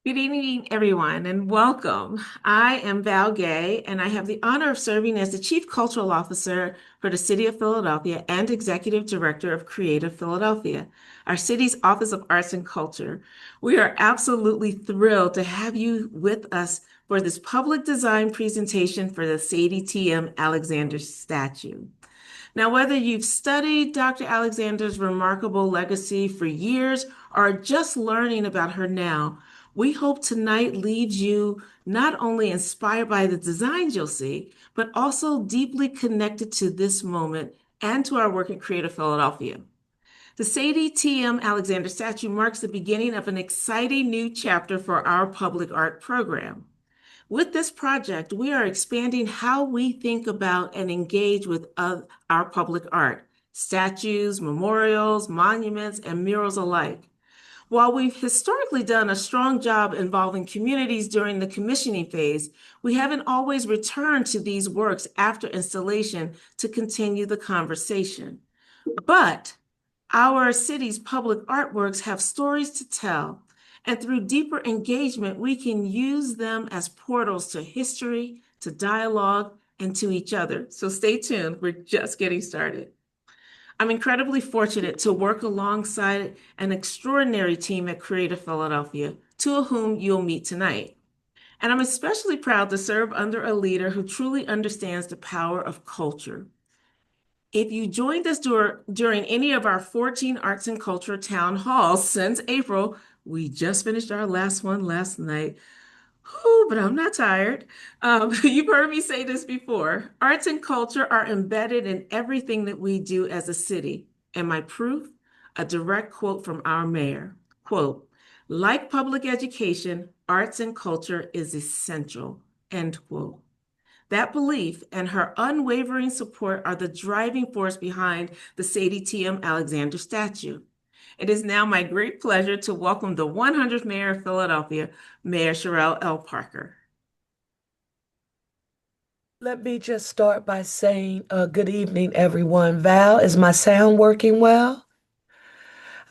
Good evening, everyone, and welcome. I am Val Gay, and I have the honor of serving as the Chief Cultural Officer for the City of Philadelphia and Executive Director of Creative Philadelphia, our city's Office of Arts and Culture. We are absolutely thrilled to have you with us for this public design presentation for the Sadie T.M. Alexander statue. Now, whether you've studied Dr. Alexander's remarkable legacy for years or are just learning about her now, we hope tonight leaves you not only inspired by the designs you'll see, but also deeply connected to this moment and to our work at Creative Philadelphia. The Sadie T.M. Alexander statue marks the beginning of an exciting new chapter for our public art program. With this project, we are expanding how we think about and engage with our public art, statues, memorials, monuments, and murals alike. While we've historically done a strong job involving communities during the commissioning phase, we haven't always returned to these works after installation to continue the conversation. But our city's public artworks have stories to tell, and through deeper engagement, we can use them as portals to history, to dialogue, and to each other. So stay tuned, we're just getting started. I'm incredibly fortunate to work alongside an extraordinary team at Creative Philadelphia, two of whom you'll meet tonight. And I'm especially proud to serve under a leader who truly understands the power of culture. If you joined us during any of our 14 arts and culture town halls since April, we just finished our last one last night. Whew, but I'm not tired. You've heard me say this before. Arts and culture are embedded in everything that we do as a city. And my proof, a direct quote from our mayor. Quote, like public education, arts and culture is essential. End quote. That belief and her unwavering support are the driving force behind the Sadie T.M. Alexander statue. It is now my great pleasure to welcome the 100th Mayor of Philadelphia, Mayor Sherelle L. Parker. Let me just start by saying good evening, everyone. Val, is my sound working well?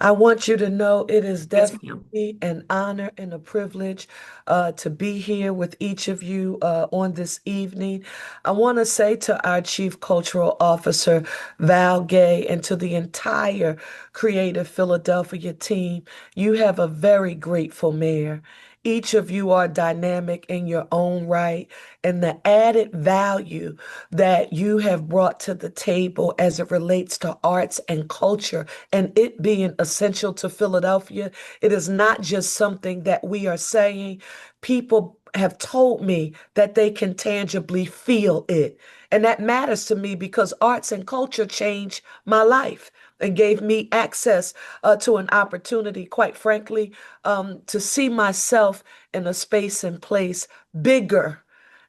I want you to know it is Yes, ma'am. definitely an honor and a privilege to be here with each of you on this evening. I want to say to our Chief Cultural Officer, Val Gay, and to the entire Creative Philadelphia team, you have a very grateful mayor. Each of you are dynamic in your own right, and the added value that you have brought to the table as it relates to arts and culture and it being essential to Philadelphia, it is not just something that we are saying. People have told me that they can tangibly feel it. And that matters to me because arts and culture changed my life and gave me access to an opportunity, quite frankly, to see myself in a space and place bigger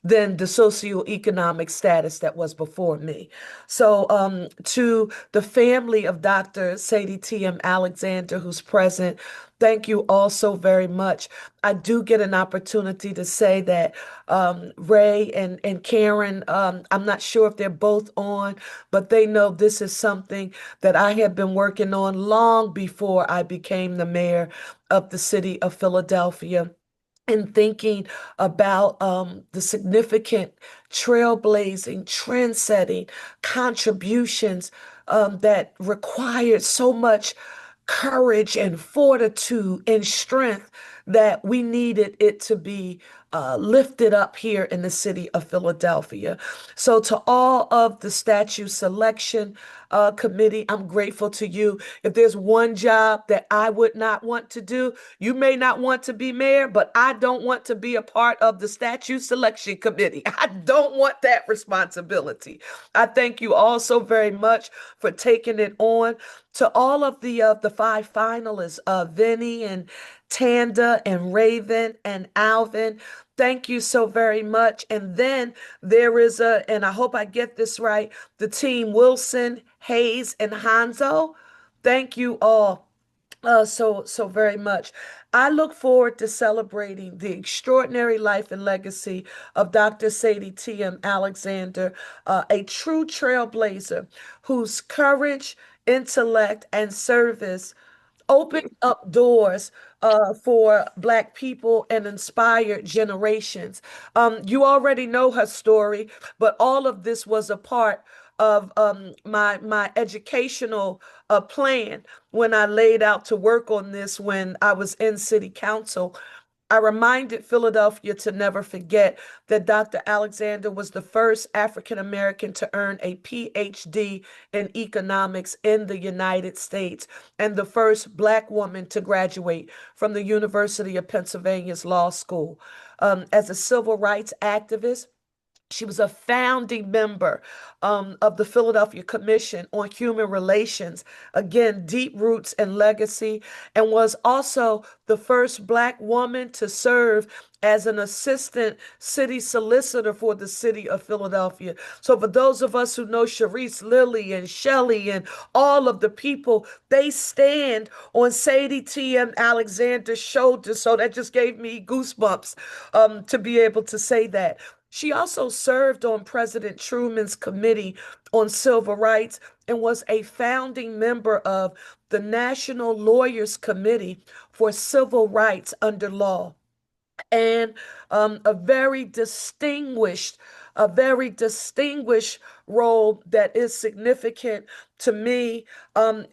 than the socioeconomic status that was before me. So, to the family of Dr. Sadie T.M. Alexander, who's present, thank you all so very much. I do get an opportunity to say that Ray and Karen, I'm not sure if they're both on, but they know this is something that I have been working on long before I became the mayor of the city of Philadelphia and thinking about the significant trailblazing, trend-setting contributions that required so much courage and fortitude and strength that we needed it to be lifted up here in the city of Philadelphia. So, to all of the statue selection committee, I'm grateful to you. If there's one job that I would not want to do, you may not want to be mayor, but I don't want to be a part of the statue selection committee. I don't want that responsibility. I thank you all so very much for taking it on. To all of the five finalists, Vinny and Tanda and Raven and Alvin, thank you so very much. And then there is and I hope I get this right, the team Wilson, Hayes, and Hanzo. Thank you all so very much. I look forward to celebrating the extraordinary life and legacy of Dr. Sadie T.M. Alexander, a true trailblazer whose courage, intellect, and service opened up doors for Black people and inspired generations. You already know her story, but all of this was a part of my educational plan when I laid out to work on this when I was in city council. I reminded Philadelphia to never forget that Dr. Alexander was the first African American to earn a PhD in economics in the United States and the first Black woman to graduate from the University of Pennsylvania's law school. As a civil rights activist, she was a founding member of the Philadelphia Commission on Human Relations. Again, deep roots and legacy, and was also the first Black woman to serve as an assistant city solicitor for the city of Philadelphia. So, for those of us who know Sharice Lilly and Shelley and all of the people, they stand on Sadie T.M. Alexander's shoulders. So, that just gave me goosebumps to be able to say that. She also served on President Truman's Committee on Civil Rights and was a founding member of the National Lawyers Committee for Civil Rights under law and a very distinguished role that is significant to me.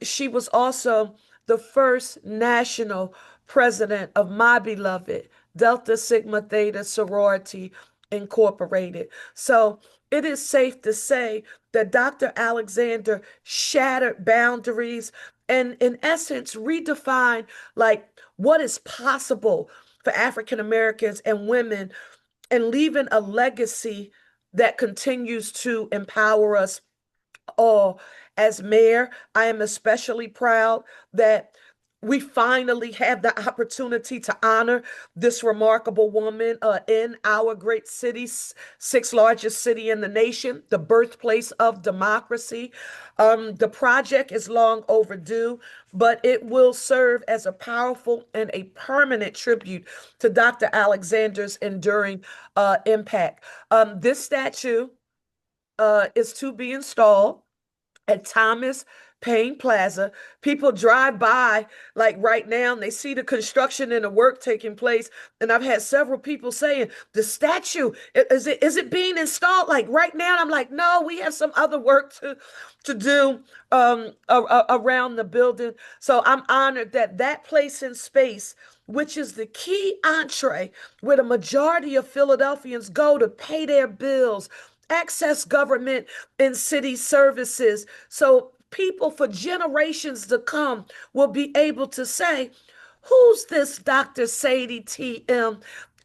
She was also the first national president of my beloved Delta Sigma Theta Sorority Incorporated. So it is safe to say that Dr. Alexander shattered boundaries and, in essence, redefined like what is possible for African Americans and women and leaving a legacy that continues to empower us all. As mayor, I am especially proud that we finally have the opportunity to honor this remarkable woman in our great city, sixth largest city in the nation, the birthplace of democracy. The project is long overdue, but it will serve as a powerful and a permanent tribute to Dr. Alexander's enduring impact. This statue is to be installed at Thomas Paine Plaza. People drive by like right now and they see the construction and the work taking place. And I've had several people saying, the statue, is it being installed like right now? And I'm like, no, we have some other work to do around the building. So I'm honored that that place in space, which is the key entree where the majority of Philadelphians go to pay their bills, access government and city services. So people for generations to come will be able to say, who's this Dr. Sadie T.M.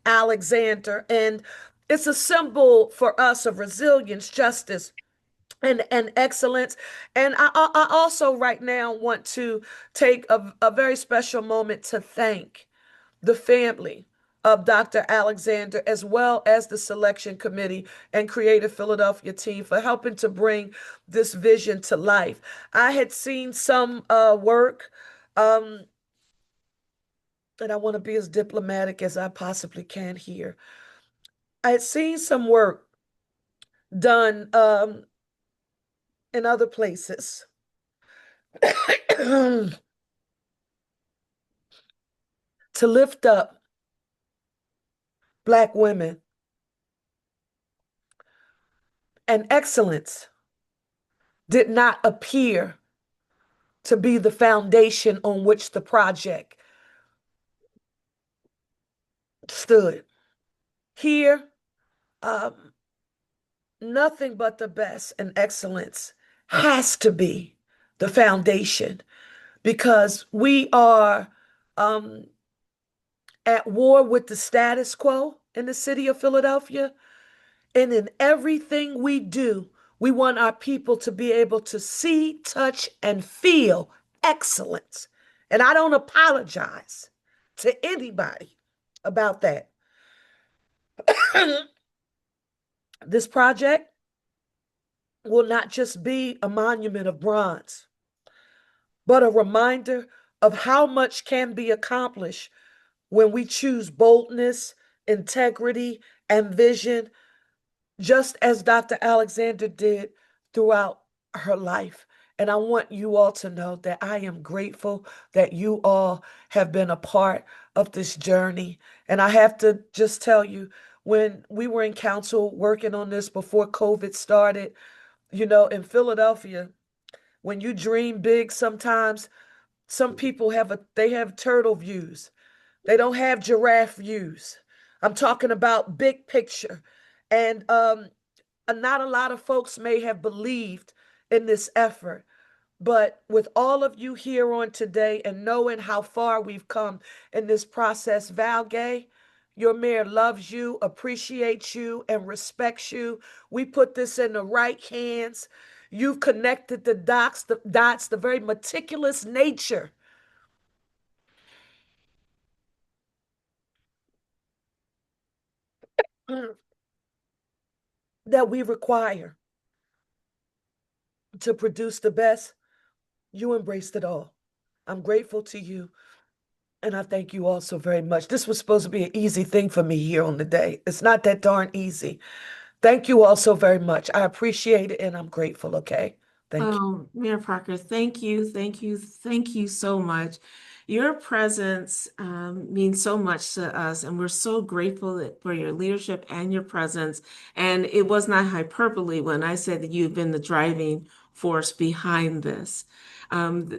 Alexander? And it's a symbol for us of resilience, justice, and excellence. And I also right now want to take a very special moment to thank the family of Dr. Alexander, as well as the selection committee and Creative Philadelphia team for helping to bring this vision to life. I had seen some work, and I want to be as diplomatic as I possibly can here. I had seen some work done in other places to lift up Black women, and excellence did not appear to be the foundation on which the project stood. Here, nothing but the best and excellence has to be the foundation because we are at war with the status quo in the city of Philadelphia. And in everything we do, we want our people to be able to see, touch, and feel excellence. And I don't apologize to anybody about that. This project will not just be a monument of bronze, but a reminder of how much can be accomplished when we choose boldness, integrity, and vision, just as Dr. Alexander did throughout her life. And I want you all to know that I am grateful that you all have been a part of this journey. And I have to just tell you, when we were in council working on this before COVID started, in Philadelphia, when you dream big, sometimes some people they have turtle views. They don't have giraffe views. I'm talking about big picture. And not a lot of folks may have believed in this effort. But with all of you here on today and knowing how far we've come in this process, Val Gay, your mayor loves you, appreciates you, and respects you. We put this in the right hands. You've connected the dots, the very meticulous nature that we require to produce the best. You embraced it all. I'm grateful to you. And I thank you all so very much. This was supposed to be an easy thing for me here on the day. It's not that darn easy. Thank you all so very much. I appreciate it and I'm grateful, okay? Thank you. Mayor Parker, thank you, thank you, thank you so much. Your presence means so much to us, and we're so grateful for your leadership and your presence. And it was not hyperbole when I said that you've been the driving force behind this.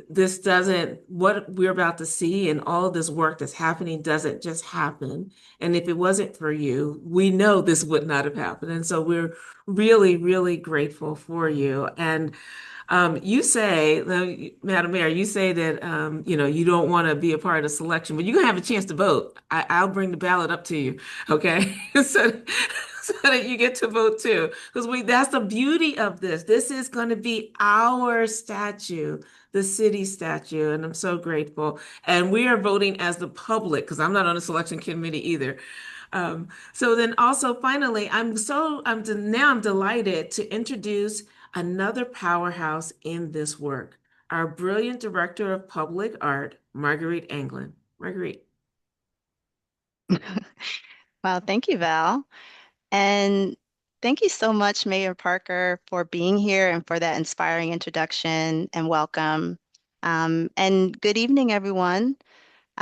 This doesn't, what we're about to see and all of this work that's happening doesn't just happen. And if it wasn't for you, we know this would not have happened. And so we're really, really grateful for you. And you say, Madam Mayor, you say that you don't want to be a part of the selection, but you're gonna have a chance to vote. I'll bring the ballot up to you, okay? So that you get to vote too. Because that's the beauty of this. This is going to be our statue, the city statue, and I'm so grateful. And we are voting as the public, because I'm not on the selection committee either. So then also finally, now I'm delighted to introduce another powerhouse in this work, our brilliant director of public art, Marguerite Anglin. Marguerite. Well, thank you, Val. And thank you so much, Mayor Parker, for being here and for that inspiring introduction and welcome. And good evening, everyone.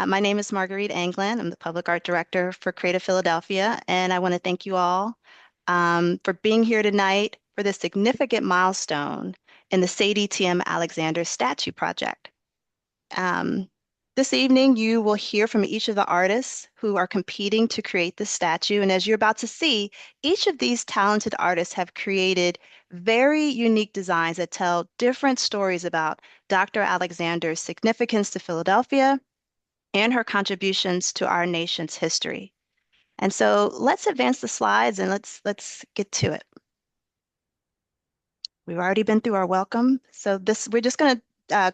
My name is Marguerite Anglin. I'm the Public Art Director for Creative Philadelphia, and I want to thank you all for being here tonight for this significant milestone in the Sadie T.M. Alexander Statue Project. Um, this evening, you will hear from each of the artists who are competing to create the statue. And as you're about to see, each of these talented artists have created very unique designs that tell different stories about Dr. Alexander's significance to Philadelphia and her contributions to our nation's history. And so let's advance the slides and let's get to it. We've already been through our welcome. So we're just going to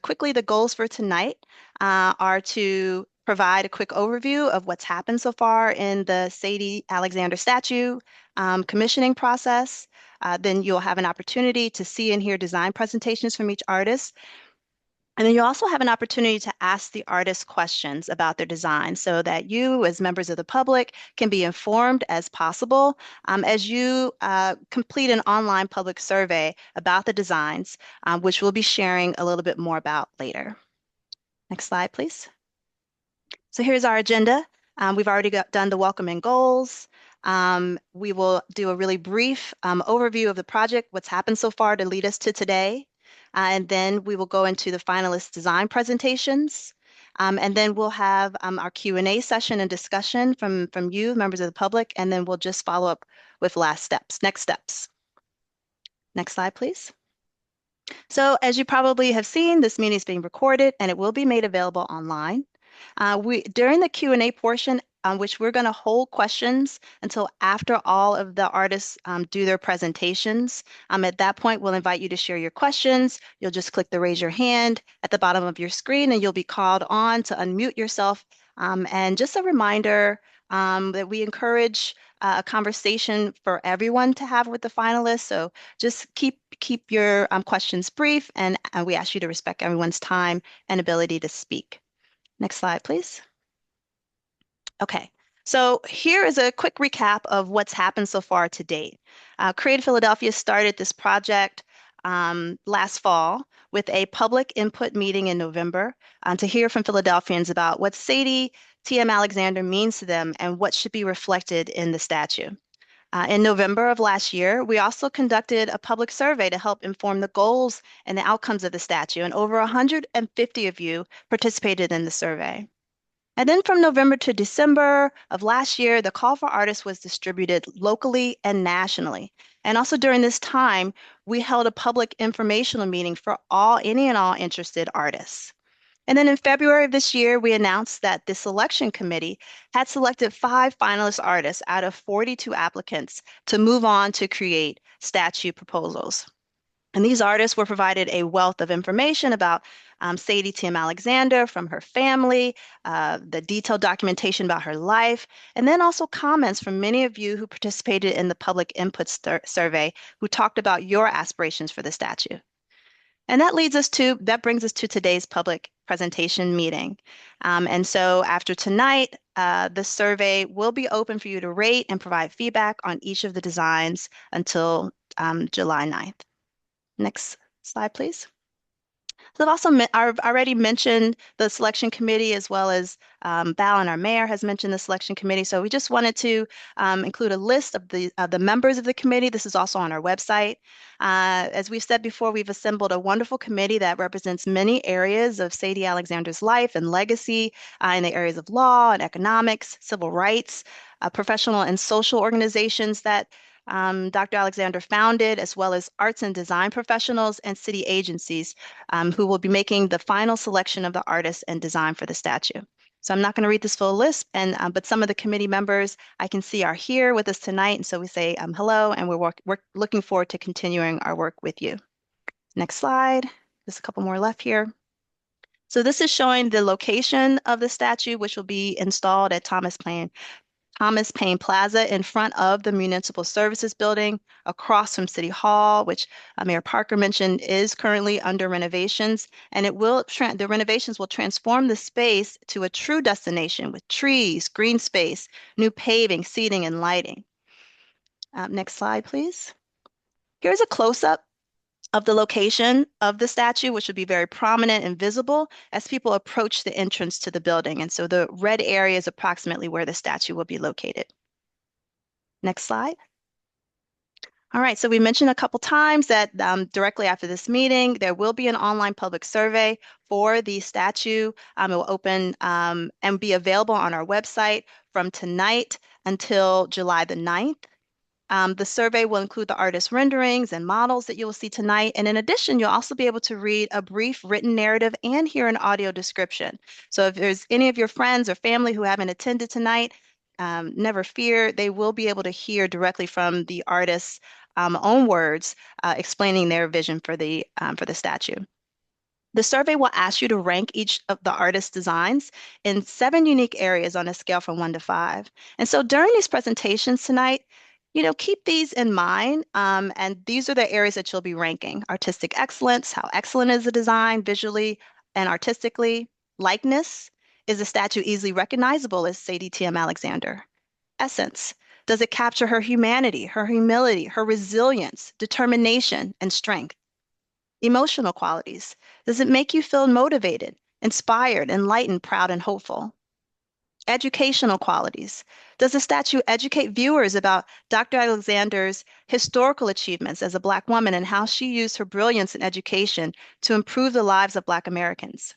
quickly, the goals for tonight are to provide a quick overview of what's happened so far in the Sadie Alexander statue commissioning process. Then you'll have an opportunity to see and hear design presentations from each artist. And then you also have an opportunity to ask the artists questions about their design so that you, as members of the public, can be informed as possible as you complete an online public survey about the designs, which we'll be sharing a little bit more about later. Next slide, please. So here's our agenda. We've already done the welcome and goals. We will do a really brief overview of the project, what's happened so far to lead us to today. And then we will go into the finalist design presentations. And then we'll have our Q&A session and discussion from you, members of the public, and then we'll just follow up with next steps. Next slide, please. So as you probably have seen, this meeting is being recorded and it will be made available online. During the Q&A portion, which we're going to hold questions until after all of the artists do their presentations. At that point, we'll invite you to share your questions. You'll just click the raise your hand at the bottom of your screen and you'll be called on to unmute yourself. And just a reminder that we encourage a conversation for everyone to have with the finalists. So just keep your questions brief and we ask you to respect everyone's time and ability to speak. Next slide, please. Okay, so here is a quick recap of what's happened so far to date. Creative Philadelphia started this project last fall with a public input meeting in November to hear from Philadelphians about what Sadie T.M. Alexander means to them and what should be reflected in the statue. In November of last year, we also conducted a public survey to help inform the goals and the outcomes of the statue, and over 150 of you participated in the survey. And then from November to December of last year, the call for artists was distributed locally and nationally. And also during this time, we held a public informational meeting for any and all interested artists. And then in February of this year, we announced that the selection committee had selected 5 finalist artists out of 42 applicants to move on to create statue proposals. And these artists were provided a wealth of information about Sadie T.M. Alexander, from her family, the detailed documentation about her life, and then also comments from many of you who participated in the public input survey who talked about your aspirations for the statue. And that brings us to today's public presentation meeting. And so after tonight, the survey will be open for you to rate and provide feedback on each of the designs until July 9th. Next slide, please. So I've already mentioned the selection committee, as well as Val and our mayor has mentioned the selection committee. So we just wanted to include a list of the members of the committee. This is also on our website. As we've said before, we've assembled a wonderful committee that represents many areas of Sadie Alexander's life and legacy in the areas of law and economics, civil rights, professional and social organizations that Dr. Alexander founded, as well as arts and design professionals and city agencies who will be making the final selection of the artists and design for the statue. So I'm not going to read this full list, but some of the committee members I can see are here with us tonight. And so we say hello, and we're looking forward to continuing our work with you. Next slide. Just a couple more left here. So this is showing the location of the statue, which will be installed at Thomas Paine Plaza in front of the Municipal Services Building across from City Hall, which Mayor Parker mentioned is currently under renovations. And the renovations will transform the space to a true destination with trees, green space, new paving, seating, and lighting. Next slide, please. Here's a close-up of the location of the statue, which would be very prominent and visible as people approach the entrance to the building. And so the red area is approximately where the statue will be located. Next slide. All right, so we mentioned a couple times that directly after this meeting, there will be an online public survey for the statue. It will open and be available on our website from tonight until July the 9th. The survey will include the artist renderings and models that you will see tonight. And in addition, you'll also be able to read a brief written narrative and hear an audio description. So if there's any of your friends or family who haven't attended tonight, never fear, they will be able to hear directly from the artist's own words explaining their vision for the statue. The survey will ask you to rank each of the artist's designs in 7 unique areas on a scale from 1 to 5. And so during these presentations tonight, keep these in mind, and these are the areas that you'll be ranking. Artistic excellence, how excellent is the design visually and artistically? Likeness, is the statue easily recognizable as Sadie T.M. Alexander? Essence, does it capture her humanity, her humility, her resilience, determination, and strength? Emotional qualities, does it make you feel motivated, inspired, enlightened, proud, and hopeful? Educational qualities. Does the statue educate viewers about Dr. Alexander's historical achievements as a Black woman and how she used her brilliance in education to improve the lives of Black Americans?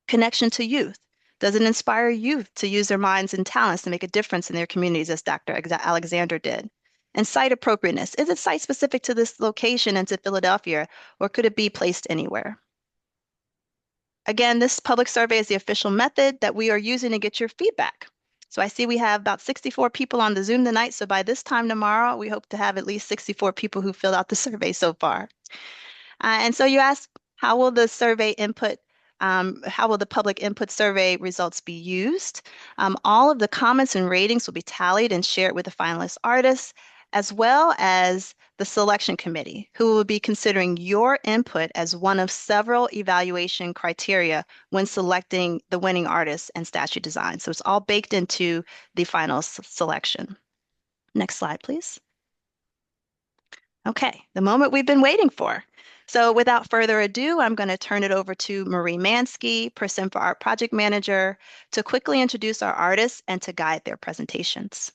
Connection to youth. Does it inspire youth to use their minds and talents to make a difference in their communities as Dr. Alexander did? And site appropriateness. Is it site specific to this location and to Philadelphia, or could it be placed anywhere? Again, this public survey is the official method that we are using to get your feedback. So I see we have about 64 people on the Zoom tonight. So by this time tomorrow, we hope to have at least 64 people who filled out the survey so far. And so you ask, how will the public input survey results be used? All of the comments and ratings will be tallied and shared with the finalist artists, as well as the selection committee, who will be considering your input as one of several evaluation criteria when selecting the winning artists and statue design. So it's all baked into the final selection. Next slide, please. Okay, the moment we've been waiting for. So without further ado, I'm going to turn it over to Marie Mansky, Percent for Art Project Manager, to quickly introduce our artists and to guide their presentations.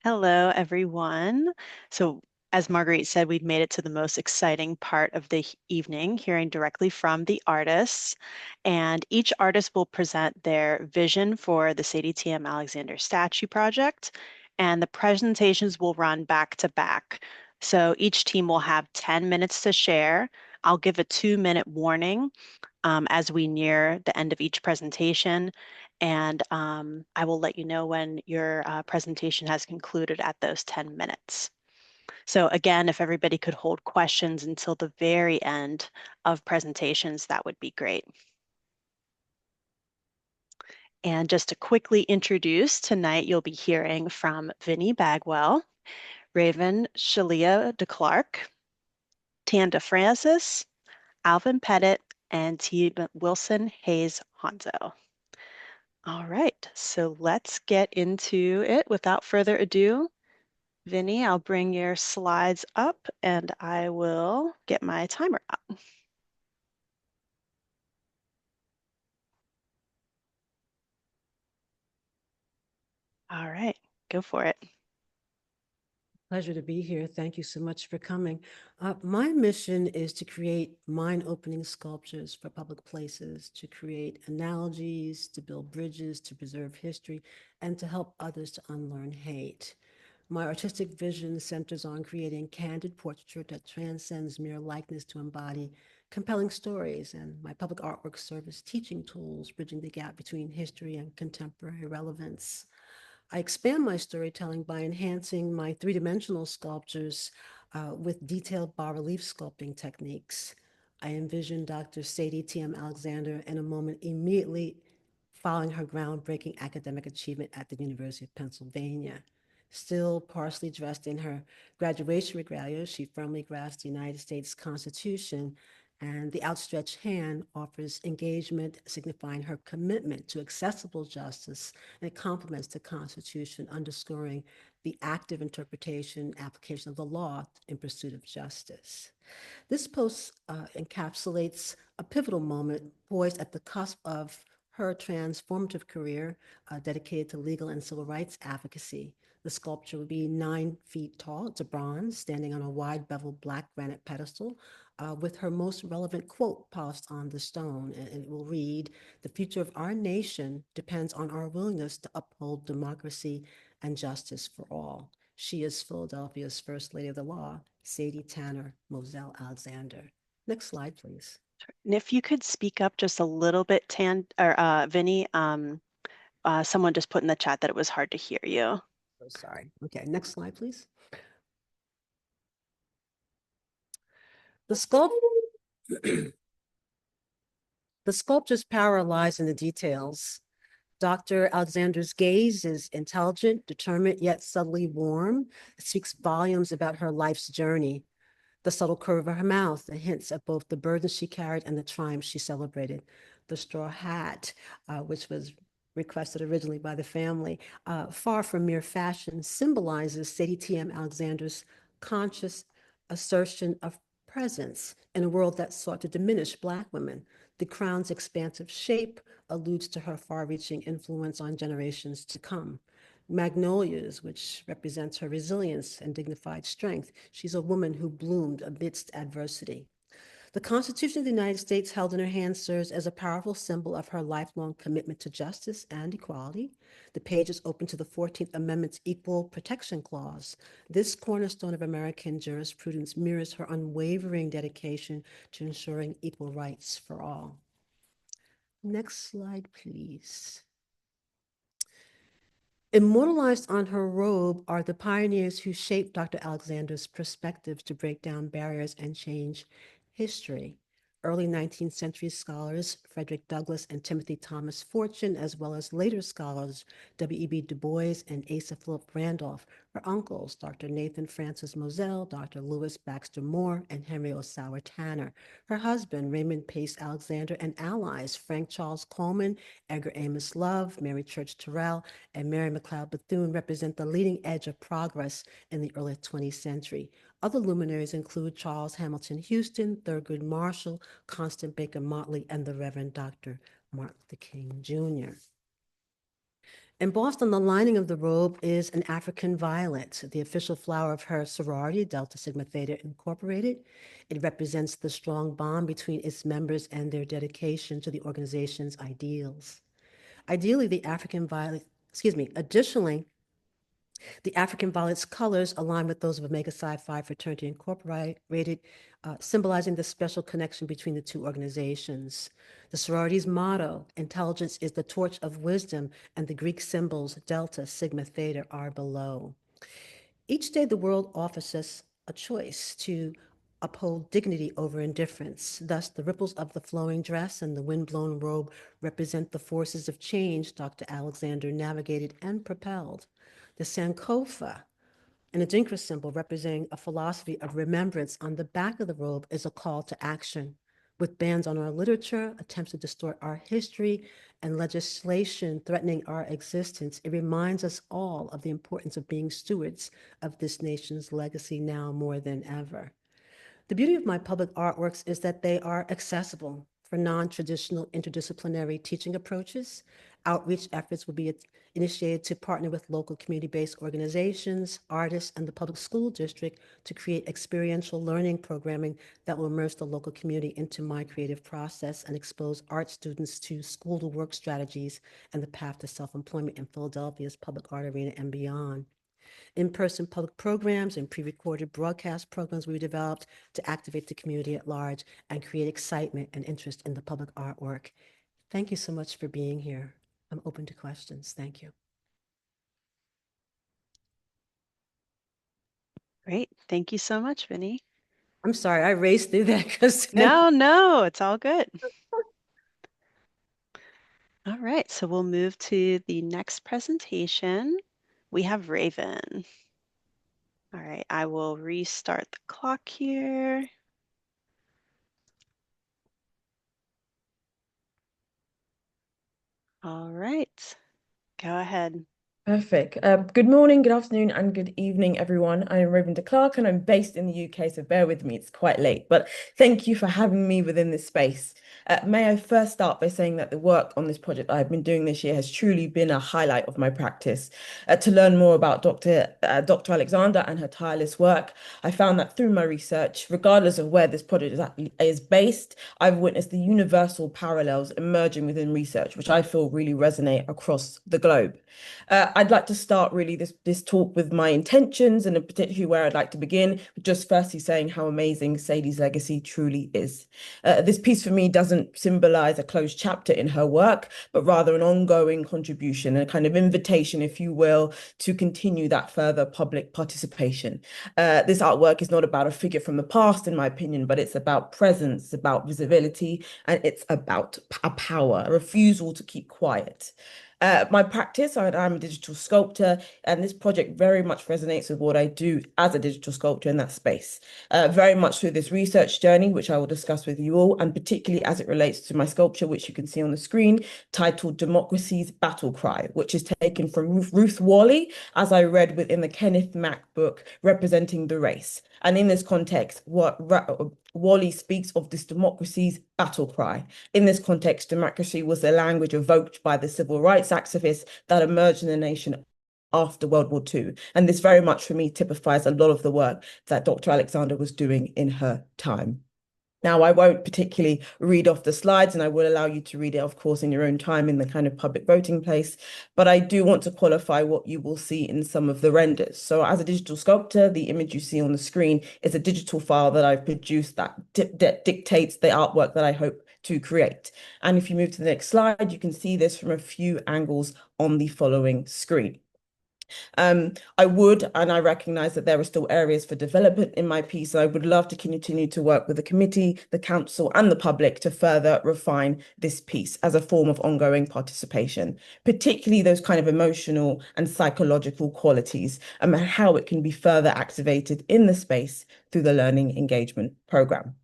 Hello, everyone. So, as Marguerite said, we've made it to the most exciting part of the evening, hearing directly from the artists. And each artist will present their vision for the Sadie T.M. Alexander Statue Project. And the presentations will run back to back. So each team will have 10 minutes to share. I'll give a 2-minute warning as we near the end of each presentation. And I will let you know when your presentation has concluded at those 10 minutes. So again, if everybody could hold questions until the very end of presentations, that would be great. And just to quickly introduce, tonight you'll be hearing from Vinnie Bagwell, Raven Shalia DeClark, Tanda Francis, Alvin Pettit, and T. Wilson Hayes Honzo. All right, so let's get into it. Without further ado, Vinnie, I'll bring your slides up and I will get my timer up. All right, go for it. Pleasure to be here. Thank you so much for coming. My mission is to create mind-opening sculptures for public places, to create analogies, to build bridges, to preserve history, and to help others to unlearn hate. My artistic vision centers on creating candid portraiture that transcends mere likeness to embody compelling stories, and my public artwork serve as teaching tools, bridging the gap between history and contemporary relevance. I expand my storytelling by enhancing my three-dimensional sculptures with detailed bas-relief sculpting techniques. I envision Dr. Sadie T.M. Alexander in a moment immediately following her groundbreaking academic achievement at the University of Pennsylvania. Still partially dressed in her graduation regalia, she firmly grasps the United States Constitution, and the outstretched hand offers engagement, signifying her commitment to accessible justice, and it complements the Constitution, underscoring the active interpretation, application of the law in pursuit of justice. This post encapsulates a pivotal moment poised at the cusp of her transformative career dedicated to legal and civil rights advocacy. The sculpture will be 9 feet tall. It's a bronze, standing on a wide beveled black granite pedestal with her most relevant quote polished on the stone. And it will read, "The future of our nation depends on our willingness to uphold democracy and justice for all." She is Philadelphia's First Lady of the Law, Sadie Tanner Moselle Alexander. Next slide, please. And if you could speak up just a little bit, Vinnie, someone just put in the chat that it was hard to hear you. Oh, sorry. Okay, next slide, please. The sculpture's power lies in the details. Dr. Alexander's gaze is intelligent, determined, yet subtly warm. It speaks volumes about her life's journey. The subtle curve of her mouth that hints at both the burdens she carried and the triumphs she celebrated. The straw hat, which was requested originally by the family, far from mere fashion, symbolizes Sadie T.M. Alexander's conscious assertion of presence in a world that sought to diminish Black women. The crown's expansive shape alludes to her far-reaching influence on generations to come. Magnolias, which represents her resilience and dignified strength. She's a woman who bloomed amidst adversity. The Constitution of the United States held in her hand serves as a powerful symbol of her lifelong commitment to justice and equality. The page is open to the 14th Amendment's Equal Protection Clause. This cornerstone of American jurisprudence mirrors her unwavering dedication to ensuring equal rights for all. Next slide, please. Immortalized on her robe are the pioneers who shaped Dr. Alexander's perspectives to break down barriers and change history. Early 19th century scholars, Frederick Douglass and Timothy Thomas Fortune, as well as later scholars, W.E.B. Du Bois and Asa Philip Randolph, Her uncles, Dr. Nathan Francis Moselle, Dr. Louis Baxter Moore, and Henry Osauer Tanner. Her husband, Raymond Pace Alexander, and allies, Frank Charles Coleman, Edgar Amos Love, Mary Church Terrell, and Mary McLeod Bethune represent the leading edge of progress in the early 20th century. Other luminaries include Charles Hamilton Houston, Thurgood Marshall, Constant Baker Motley, and the Reverend Dr. Martin Luther King Jr. Embossed on the lining of the robe is an African violet, the official flower of her sorority, Delta Sigma Theta Incorporated. It represents the strong bond between its members and their dedication to the organization's ideals. Additionally, the African violet's colors align with those of Omega Psi Phi Fraternity Incorporated, symbolizing the special connection between the two organizations. The sorority's motto, intelligence is the torch of wisdom, and the Greek symbols Delta, Sigma, Theta are below. Each day, the world offers us a choice to uphold dignity over indifference. Thus, the ripples of the flowing dress and the wind-blown robe represent the forces of change Dr. Alexander navigated and propelled. The Sankofa, an Adinkra symbol representing a philosophy of remembrance on the back of the robe, is a call to action. With bans on our literature, attempts to distort our history, and legislation threatening our existence, it reminds us all of the importance of being stewards of this nation's legacy now more than ever. The beauty of my public artworks is that they are accessible for non-traditional interdisciplinary teaching approaches. Outreach efforts will be initiated to partner with local community-based organizations, artists, and the public school district to create experiential learning programming that will immerse the local community into my creative process and expose art students to school-to-work strategies and the path to self-employment in Philadelphia's public art arena and beyond. In-person public programs and pre-recorded broadcast programs we developed to activate the community at large and create excitement and interest in the public artwork. Thank you so much for being here. I'm open to questions. Thank you. Great. Thank you so much, Vinny. I'm sorry, I raced through that because No, it's all good. All right, so we'll move to the next presentation. We have Raven. All right, I will restart the clock here. All right, go ahead. Perfect. Good morning, good afternoon, and good evening, everyone. I'm Raven de Clark, and I'm based in the UK, so bear with me, it's quite late. But thank you for having me within this space. May I first start by saying that the work on this project I've been doing this year has truly been a highlight of my practice. To learn more about Dr. Alexander and her tireless work, I found that through my research, regardless of where this project is based, I've witnessed the universal parallels emerging within research, which I feel really resonate across the globe. I'd like to start really this talk with my intentions and particularly where I'd like to begin, just firstly saying how amazing Sadie's legacy truly is. This piece for me doesn't symbolize a closed chapter in her work, but rather an ongoing contribution, a kind of invitation, if you will, to continue that further public participation. This artwork is not about a figure from the past, in my opinion, but it's about presence, about visibility, and it's about a power, a refusal to keep quiet. My practice, I'm a digital sculptor, and this project very much resonates with what I do as a digital sculptor in that space. Very much through this research journey, which I will discuss with you all, and particularly as it relates to my sculpture, which you can see on the screen, titled Democracy's Battle Cry, which is taken from Ruth Wally, as I read within the Kenneth Mack book, Representing the Race. And in this context, what Wally speaks of this democracy's battle cry. In this context, democracy was the language evoked by the civil rights activists that emerged in the nation after World War II. And this very much for me typifies a lot of the work that Dr. Alexander was doing in her time. Now, I won't particularly read off the slides, and I will allow you to read it, of course, in your own time in the kind of public voting place, but I do want to qualify what you will see in some of the renders. So as a digital sculptor, the image you see on the screen is a digital file that I've produced that dictates the artwork that I hope to create. And if you move to the next slide, you can see this from a few angles on the following screen. I would, and I recognize that there are still areas for development in my piece. I would love to continue to work with the committee, the council, and the public to further refine this piece as a form of ongoing participation, particularly those kind of emotional and psychological qualities, and how it can be further activated in the space through the Learning Engagement Programme.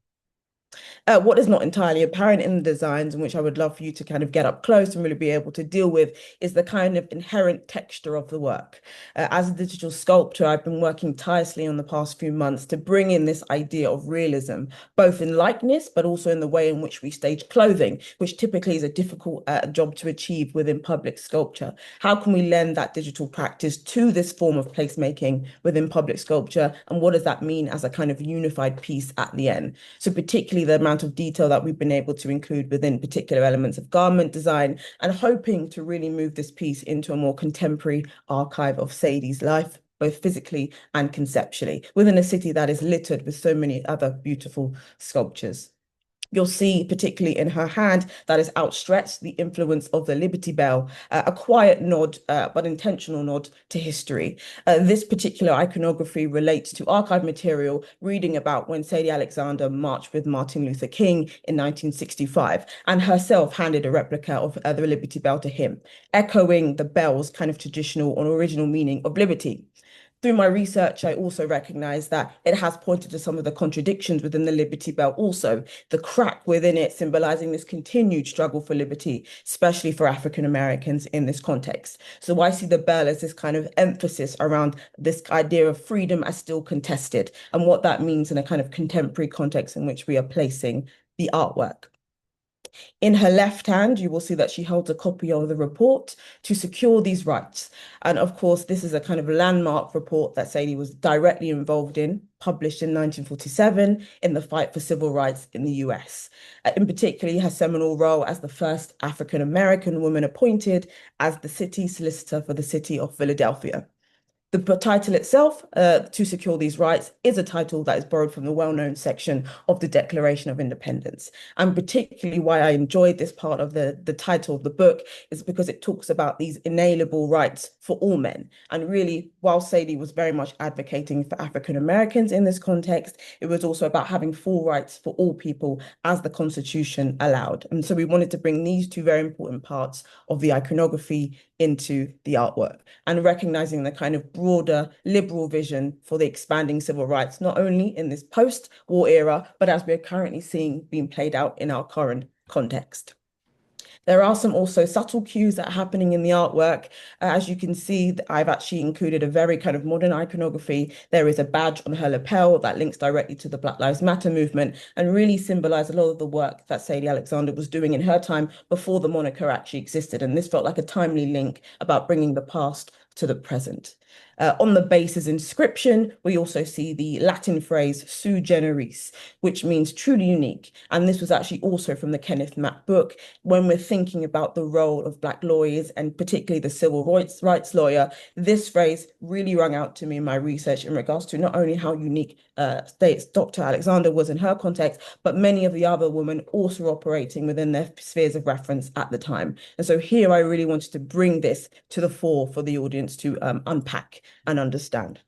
What is not entirely apparent in the designs, and which I would love for you to kind of get up close and really be able to deal with, is the kind of inherent texture of the work. As a digital sculptor, I've been working tirelessly on the past few months to bring in this idea of realism, both in likeness, but also in the way in which we stage clothing, which typically is a difficult job to achieve within public sculpture. How can we lend that digital practice to this form of placemaking within public sculpture? And what does that mean as a kind of unified piece at the end? So particularly the amount of detail that we've been able to include within particular elements of garment design, and hoping to really move this piece into a more contemporary archive of Sadie's life, both physically and conceptually, within a city that is littered with so many other beautiful sculptures. You'll see, particularly in her hand that is outstretched, the influence of the Liberty Bell, a quiet nod, but intentional nod to history. This particular iconography relates to archive material reading about when Sadie Alexander marched with Martin Luther King in 1965, and herself handed a replica of the Liberty Bell to him, echoing the bell's kind of traditional or original meaning of liberty. Through my research, I also recognize that it has pointed to some of the contradictions within the Liberty Bell also, the crack within it symbolizing this continued struggle for liberty, especially for African Americans in this context. So I see the bell as this kind of emphasis around this idea of freedom as still contested, and what that means in a kind of contemporary context in which we are placing the artwork. In her left hand, you will see that she holds a copy of the report to secure these rights. And of course, this is a kind of landmark report that Sadie was directly involved in, published in 1947 in the fight for civil rights in the US. In particular, her seminal role as the first African-American woman appointed as the city solicitor for the city of Philadelphia. The title itself, To Secure These Rights, is a title that is borrowed from the well-known section of the Declaration of Independence. And particularly why I enjoyed this part of the title of the book is because it talks about these inalienable rights for all men. And really, while Sadie was very much advocating for African Americans in this context, it was also about having full rights for all people as the Constitution allowed. And so we wanted to bring these two very important parts of the iconography into the artwork, and recognizing the kind of broader liberal vision for the expanding civil rights, not only in this post-war era, but as we're currently seeing being played out in our current context. There are some also subtle cues that are happening in the artwork. As you can see, I've actually included a very kind of modern iconography. There is a badge on her lapel that links directly to the Black Lives Matter movement and really symbolizes a lot of the work that Sadie Alexander was doing in her time before the moniker actually existed. And this felt like a timely link about bringing the past to the present. On the base's inscription, we also see the Latin phrase sui generis, which means truly unique. And this was actually also from the Kenneth Mapp book. When we're thinking about the role of Black lawyers, and particularly the civil rights lawyer, this phrase really rung out to me in my research in regards to not only how unique Dr. Alexander was in her context, but many of the other women also operating within their spheres of reference at the time. And so here I really wanted to bring this to the fore for the audience to unpack and understand.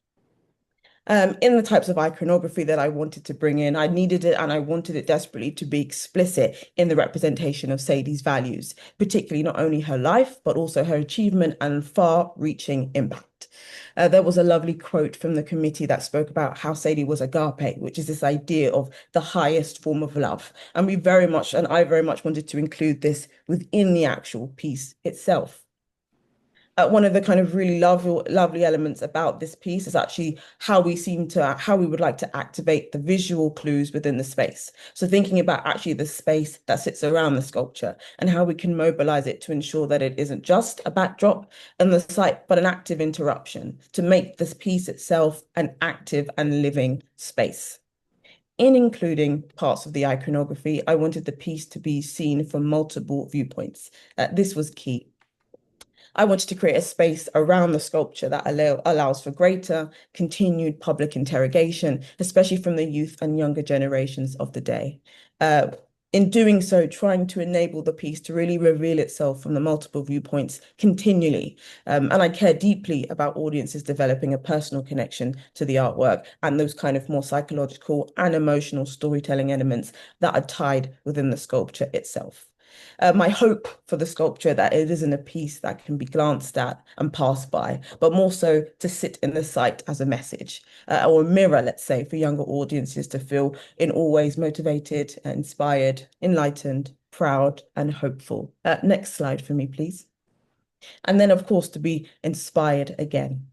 In the types of iconography that I wanted to bring in, I needed it and I wanted it desperately to be explicit in the representation of Sadie's values, particularly not only her life, but also her achievement and far-reaching impact. There was a lovely quote from the committee that spoke about how Sadie was agape, which is this idea of the highest form of love. And I very much wanted to include this within the actual piece itself. One of the kind of really lovely elements about this piece is actually how we would like to activate the visual clues within the space. So thinking about actually the space that sits around the sculpture and how we can mobilize it to ensure that it isn't just a backdrop and the site, but an active interruption to make this piece itself an active and living space. In including parts of the iconography, I wanted the piece to be seen from multiple viewpoints. This was key. I wanted to create a space around the sculpture that allows for greater continued public interrogation, especially from the youth and younger generations of the day. in doing so, trying to enable the piece to really reveal itself from the multiple viewpoints continually. And I care deeply about audiences developing a personal connection to the artwork and those kind of more psychological and emotional storytelling elements that are tied within the sculpture itself. My hope for the sculpture that it isn't a piece that can be glanced at and passed by, but more so to sit in the sight as a message or a mirror, let's say, for younger audiences to feel in all ways motivated, inspired, enlightened, proud, and hopeful. Next slide for me, please. And then, of course, to be inspired again.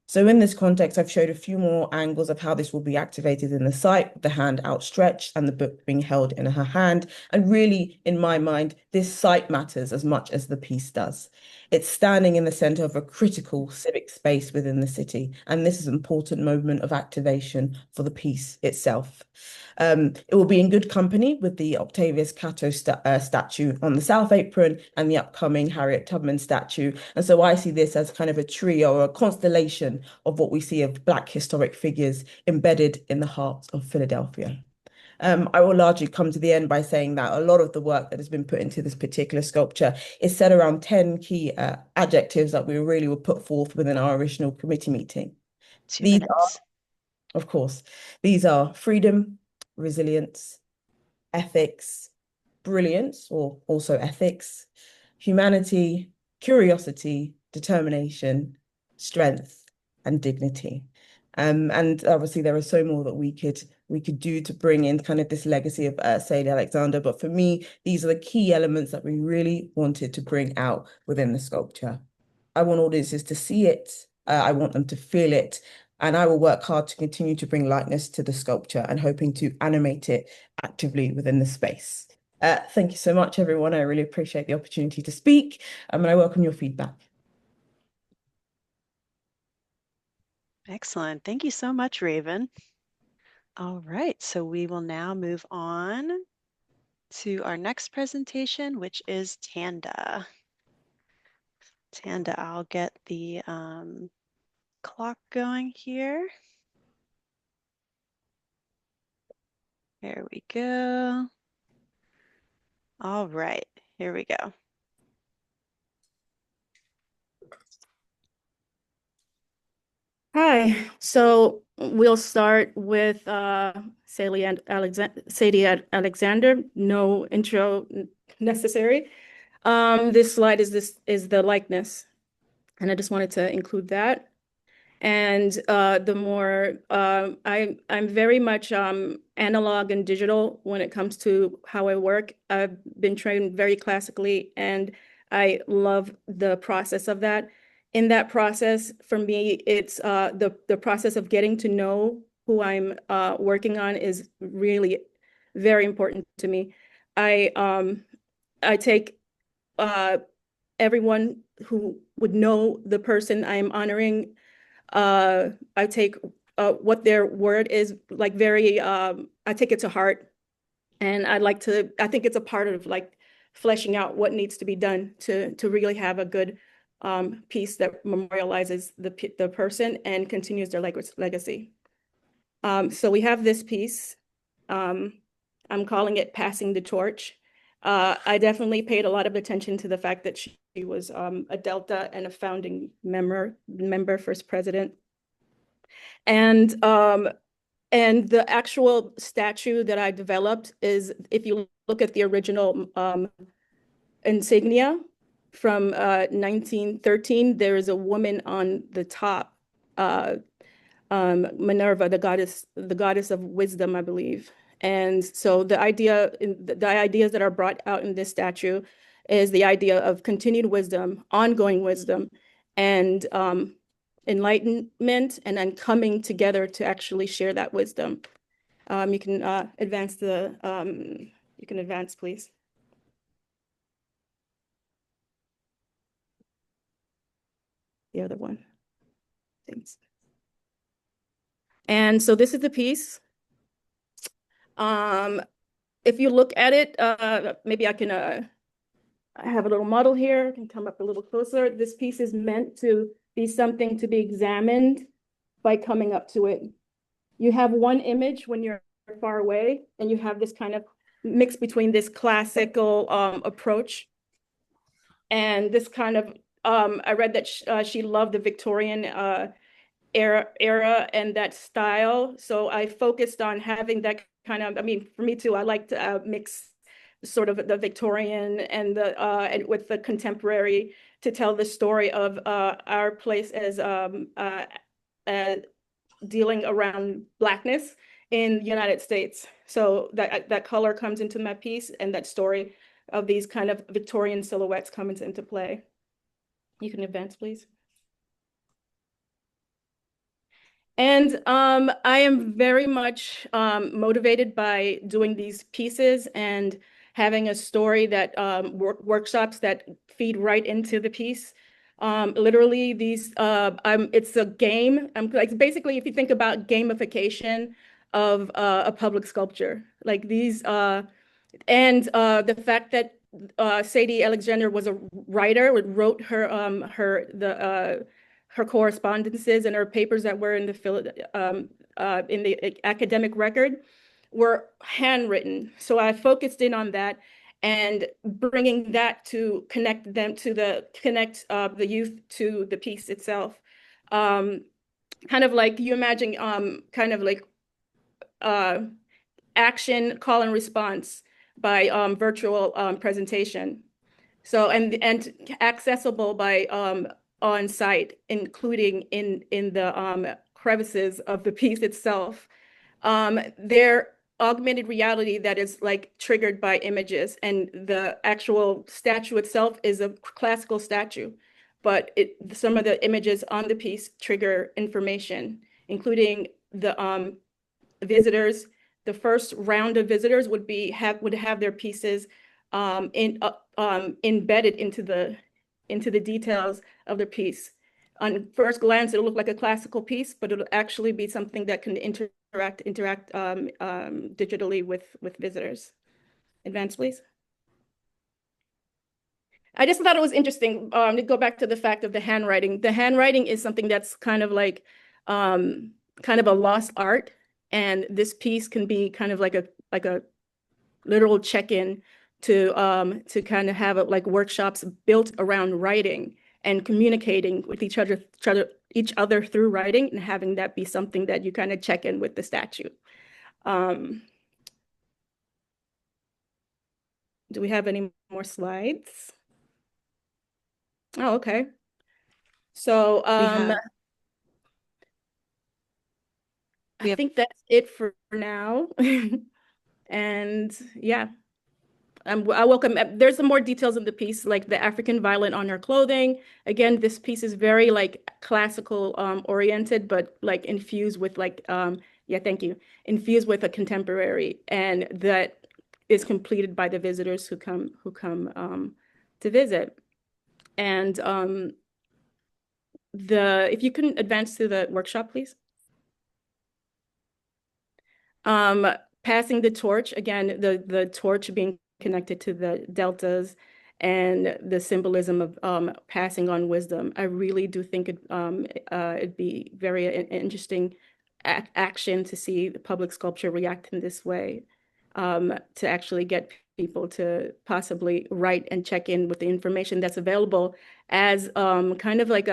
So in this context, I've showed a few more angles of how this will be activated in the site, with the hand outstretched and the book being held in her hand. And really, in my mind, this site matters as much as the piece does. It's standing in the center of a critical civic space within the city. And this is an important moment of activation for the piece itself. It will be in good company with the Octavius Cato statue on the south apron and the upcoming Harriet Tubman statue. And so I see this as kind of a trio or a constellation of what we see of Black historic figures embedded in the heart of Philadelphia. I will largely come to the end by saying that a lot of the work that has been put into this particular sculpture is set around 10 key adjectives that we really will put forth within our original committee meeting. 2 These minutes. of course, these are freedom, resilience, ethics, brilliance, or also ethics, humanity, curiosity, determination, strength, and dignity. And obviously there are so more that we could do to bring in kind of this legacy of Sadie Alexander. But for me, these are the key elements that we really wanted to bring out within the sculpture. I want audiences to see it. I want them to feel it. And I will work hard to continue to bring lightness to the sculpture and hoping to animate it actively within the space. Thank you so much, everyone. I really appreciate the opportunity to speak, and I welcome your feedback. Excellent. Thank you so much, Raven. All right, so we will now move on to our next presentation, which is Tanda. Tanda, I'll get the clock going here. There we go. All right, here we go. Hi, so we'll start with Sadie Alexander. No intro necessary. This slide is the likeness, and I just wanted to include that. And I'm very much analog and digital when it comes to how I work. I've been trained very classically, and I love the process of that. In that process, for me, it's the process of getting to know who I'm working on is really very important to me. I take everyone who would know the person I'm honoring. I take what their word is like very, I take it to heart. And I think it's a part of like fleshing out what needs to be done to really have a good piece that memorializes the person and continues their legacy. So we have this piece. I'm calling it Passing the Torch. I definitely paid a lot of attention to the fact that she was a Delta and a founding member, first president. And the actual statue that I developed is, if you look at the original insignia from 1913, there is a woman on the top, Minerva, the goddess of wisdom, I believe. And so the ideas that are brought out in this statue is the idea of continued wisdom, ongoing wisdom, and enlightenment, and then coming together to actually share that wisdom. You can advance, please. The other one. Thanks. And so this is the piece. If you look at it, maybe I can, I have a little model here. I can come up a little closer. This piece is meant to be something to be examined by coming up to it. You have one image when you're far away, and you have this kind of mix between this classical approach and this kind of, I read that she loved the Victorian era and that style. So I focused on having that kind of, I mean, for me too, I like to mix sort of the Victorian and the and with the contemporary to tell the story of our place as dealing around Blackness in the United States. So that color comes into my piece, and that story of these kind of Victorian silhouettes comes into play. You can advance, please. And I am very much motivated by doing these pieces and having a story that workshops that feed right into the piece. Literally, these it's a game. Like basically, if you think about gamification of a public sculpture, like these, and the fact that Sadie Alexander was a writer, wrote her correspondences and her papers that were in the academic record were handwritten. So I focused in on that and bringing that to connect the youth to the piece itself. Kind of like you imagine, kind of like action, call and response by virtual presentation. So and accessible by on site, including in the crevices of the piece itself. They're augmented reality that is like triggered by images, and the actual statue itself is a classical statue, but some of the images on the piece trigger information, including the visitors. The first round of visitors would have their pieces embedded into the details of the piece. On first glance, it'll look like a classical piece, but it'll actually be something that can interact digitally with visitors. Advance, please. I just thought it was interesting to go back to the fact of the handwriting. The handwriting is something that's kind of like kind of a lost art, and this piece can be kind of like a literal check-in to kind of have like workshops built around writing and communicating with each other through writing, and having that be something that you kind of check in with the statue. Do we have any more slides? Oh, okay. So I think that's it for now. And yeah. I welcome, there's some more details in the piece, like the African violet on her clothing. Again, this piece is very like classical oriented, but like infused with like, yeah, thank you. Infused with a contemporary, and that is completed by the visitors who come to visit. And if you can advance to the workshop, please. Passing the torch, again, the torch being connected to the deltas and the symbolism of passing on wisdom. I really do think it'd be very interesting action to see the public sculpture react in this way, to actually get people to possibly write and check in with the information that's available as kind of like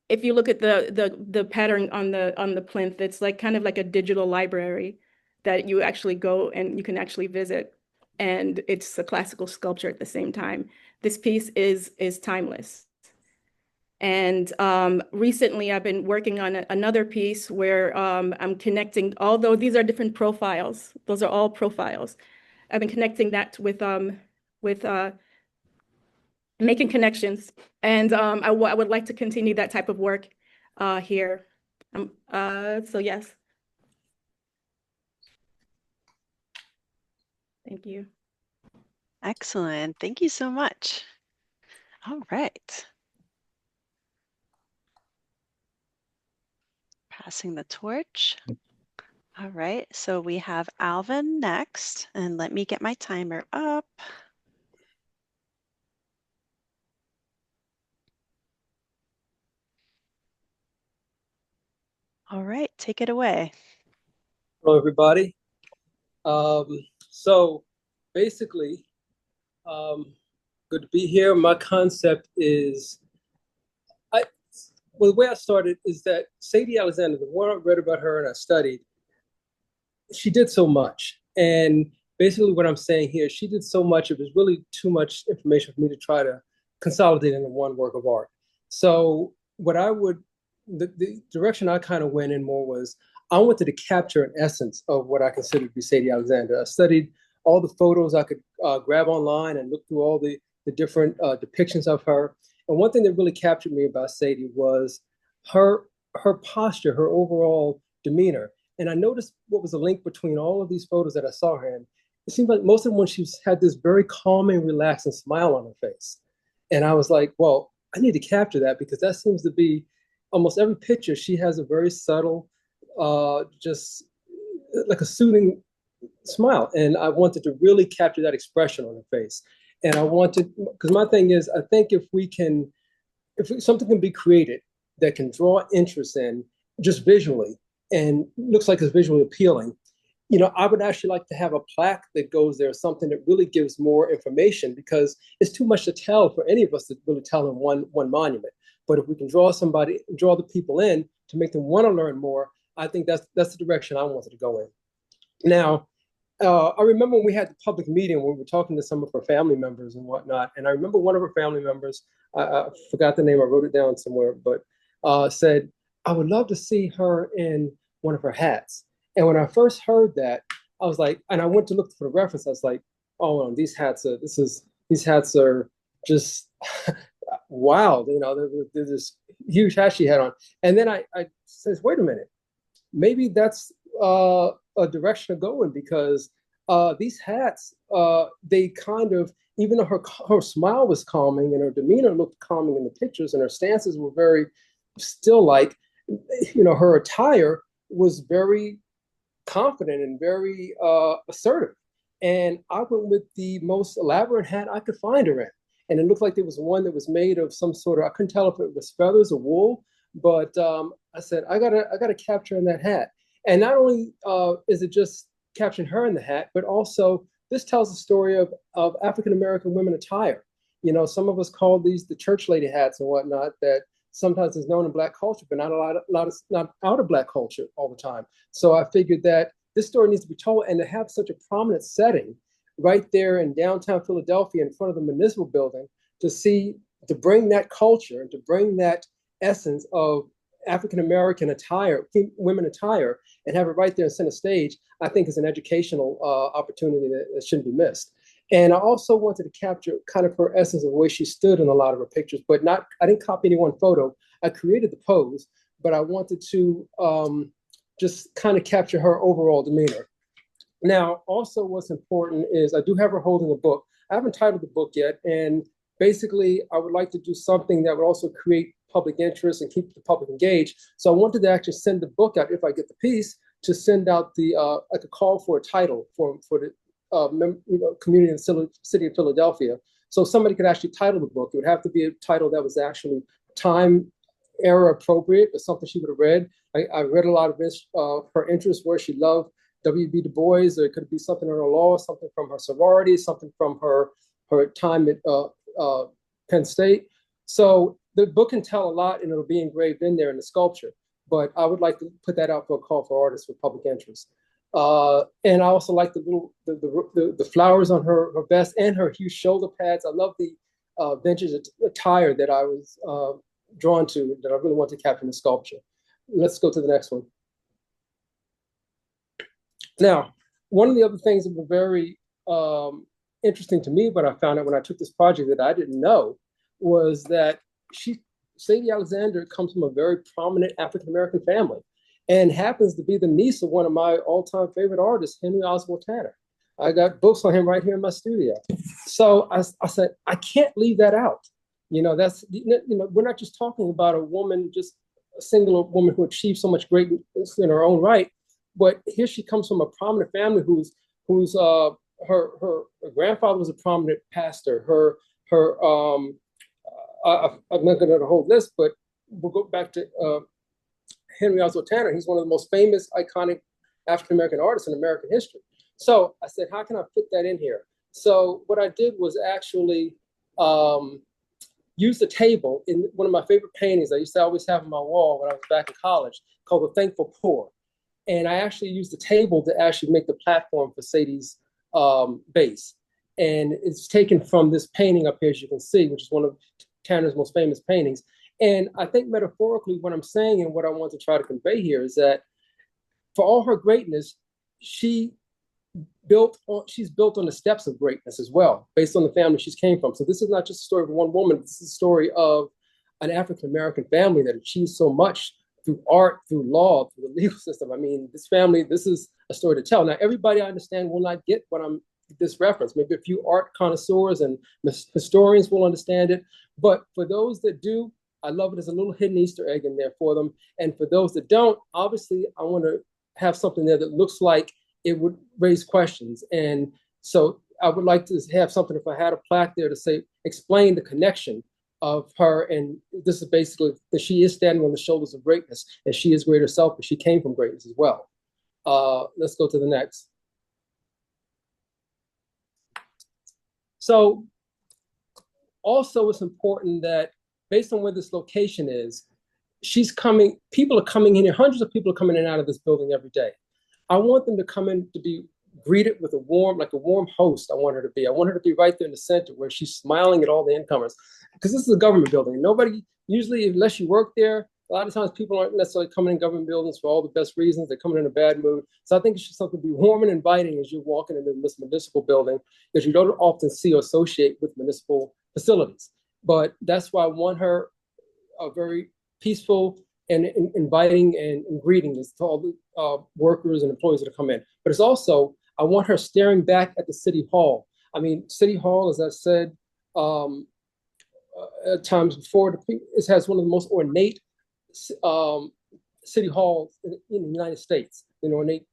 if you look at the pattern on the plinth, it's like kind of like a digital library that you actually go and you can actually visit, and it's a classical sculpture at the same time. This piece is timeless. And recently I've been working on another piece where I'm connecting, although these are different profiles, those are all profiles. I've been connecting that with making connections. And I would like to continue that type of work here. So yes. Thank you. Excellent. Thank you so much. All right. Passing the torch. All right, so we have Alvin next, and let me get my timer up. All right, take it away. Hello, everybody. Um, so basically, good to be here. My concept is, well, the way I started is that Sadie Alexander, the more I read about her and I studied, she did so much. And basically what I'm saying here, she did so much, it was really too much information for me to try to consolidate into one work of art. So the direction I kind of went in more was, I wanted to capture an essence of what I consider to be Sadie Alexander. I studied all the photos I could grab online and look through all the different depictions of her. And one thing that really captured me about Sadie was her posture, her overall demeanor. And I noticed what was the link between all of these photos that I saw her in. It seemed like most of them when she had this very calming, relaxing smile on her face. And I was like, well, I need to capture that because that seems to be almost every picture. She has a very subtle, just like a soothing smile. And I wanted to really capture that expression on her face. And I wanted, because my thing is, I think if something can be created that can draw interest in just visually and looks like it's visually appealing, I would actually like to have a plaque that goes there, something that really gives more information because it's too much to tell for any of us to really tell in one monument. But if we can draw the people in to make them want to learn more, I think that's the direction I wanted to go in. Now, I remember when we had the public meeting when we were talking to some of her family members and whatnot, and I remember one of her family members, I forgot the name, I wrote it down somewhere, but said, I would love to see her in one of her hats. And when I first heard that, I was like, and I went to look for the reference, I was like, oh, no, these hats are just wild, there's this huge hat she had on. And then I says, wait a minute, maybe that's a direction to go in because these hats, they kind of, even though her smile was calming and her demeanor looked calming in the pictures and her stances were very still like, her attire was very confident and very assertive. And I went with the most elaborate hat I could find her in. And it looked like there was one that was made of some sort of, I couldn't tell if it was feathers or wool, but I said, I gotta capture in that hat. And not only is it just capturing her in the hat, but also this tells the story of African-American women attire. Some of us call these the church lady hats and whatnot that sometimes is known in Black culture, but not out of Black culture all the time. So I figured that this story needs to be told, and to have such a prominent setting right there in downtown Philadelphia in front of the municipal building to bring that culture and to bring that essence of African-American attire, women attire, and have it right there in center stage, I think is an educational opportunity that shouldn't be missed. And I also wanted to capture kind of her essence of the way she stood in a lot of her pictures, but I didn't copy any one photo. I created the pose, but I wanted to just kind of capture her overall demeanor. Now, also what's important is I do have her holding a book. I haven't titled the book yet, and basically I would like to do something that would also create public interest and keep the public engaged. So I wanted to actually send the book out, if I get the piece, to send out the like a call for a title for the community in the city of Philadelphia. So somebody could actually title the book. It would have to be a title that was actually time era appropriate, or something she would have read. I read a lot of her interests where she loved W.B. Du Bois, or it could be something in her law, something from her sorority, something from her time at Penn State. So the book can tell a lot, and it'll be engraved in there in the sculpture. But I would like to put that out for a call for artists for public interest. And I also like the flowers on her vest and her huge shoulder pads. I love the vintage attire that I was drawn to, that I really want to capture in the sculpture. Let's go to the next one. Now, one of the other things that were very interesting to me, but I found out when I took this project that I didn't know, was that Sadie Alexander comes from a very prominent African-American family and happens to be the niece of one of my all-time favorite artists, Henry Oswald Tanner. I got books on him right here in my studio. So I said, I can't leave that out. We're not just talking about a woman, just a singular woman who achieved so much greatness in her own right, but here she comes from a prominent family whose her grandfather was a prominent pastor. I'm not going to hold this, but we'll go back to Henry Oswald Tanner. He's one of the most famous, iconic African-American artists in American history. So I said, how can I fit that in here? So what I did was actually use the table in one of my favorite paintings I used to always have on my wall when I was back in college, called The Thankful Poor. And I actually used the table to actually make the platform for Sadie's base. And it's taken from this painting up here, as you can see, which is one of Tanner's most famous paintings. And I think metaphorically, what I'm saying and what I want to try to convey here is that for all her greatness, she's built on the steps of greatness as well, based on the family she's came from. So this is not just a story of one woman. This is a story of an African-American family that achieved so much through art, through law, through the legal system. I mean, this family, this is a story to tell. Now, everybody I understand will not get this reference. Maybe a few art connoisseurs and historians will understand it. But for those that do, I love it as a little hidden Easter egg in there for them. And for those that don't, obviously, I want to have something there that looks like it would raise questions. And so I would like to have something, if I had a plaque there to say, explain the connection of her. And this is basically that she is standing on the shoulders of greatness, and she is great herself, but she came from greatness as well. Let's go to the next. So also it's important that based on where this location is, people are coming in here, hundreds of people are coming in and out of this building every day. I want them to come in to be greeted with a warm host. I want her to be right there in the center where she's smiling at all the incomers. Because this is a government building. Nobody, usually, unless you work there, a lot of times people aren't necessarily coming in government buildings for all the best reasons. They're coming in a bad mood. So I think it's just something to be warm and inviting as you're walking into this municipal building that you don't often see or associate with municipal facilities. But that's why I want her a very peaceful and inviting and greeting to all the workers and employees that come in. But it's also, I want her staring back at the City Hall. I mean, City Hall, as I said at times before, it has one of the most ornate city halls in the United States, ornate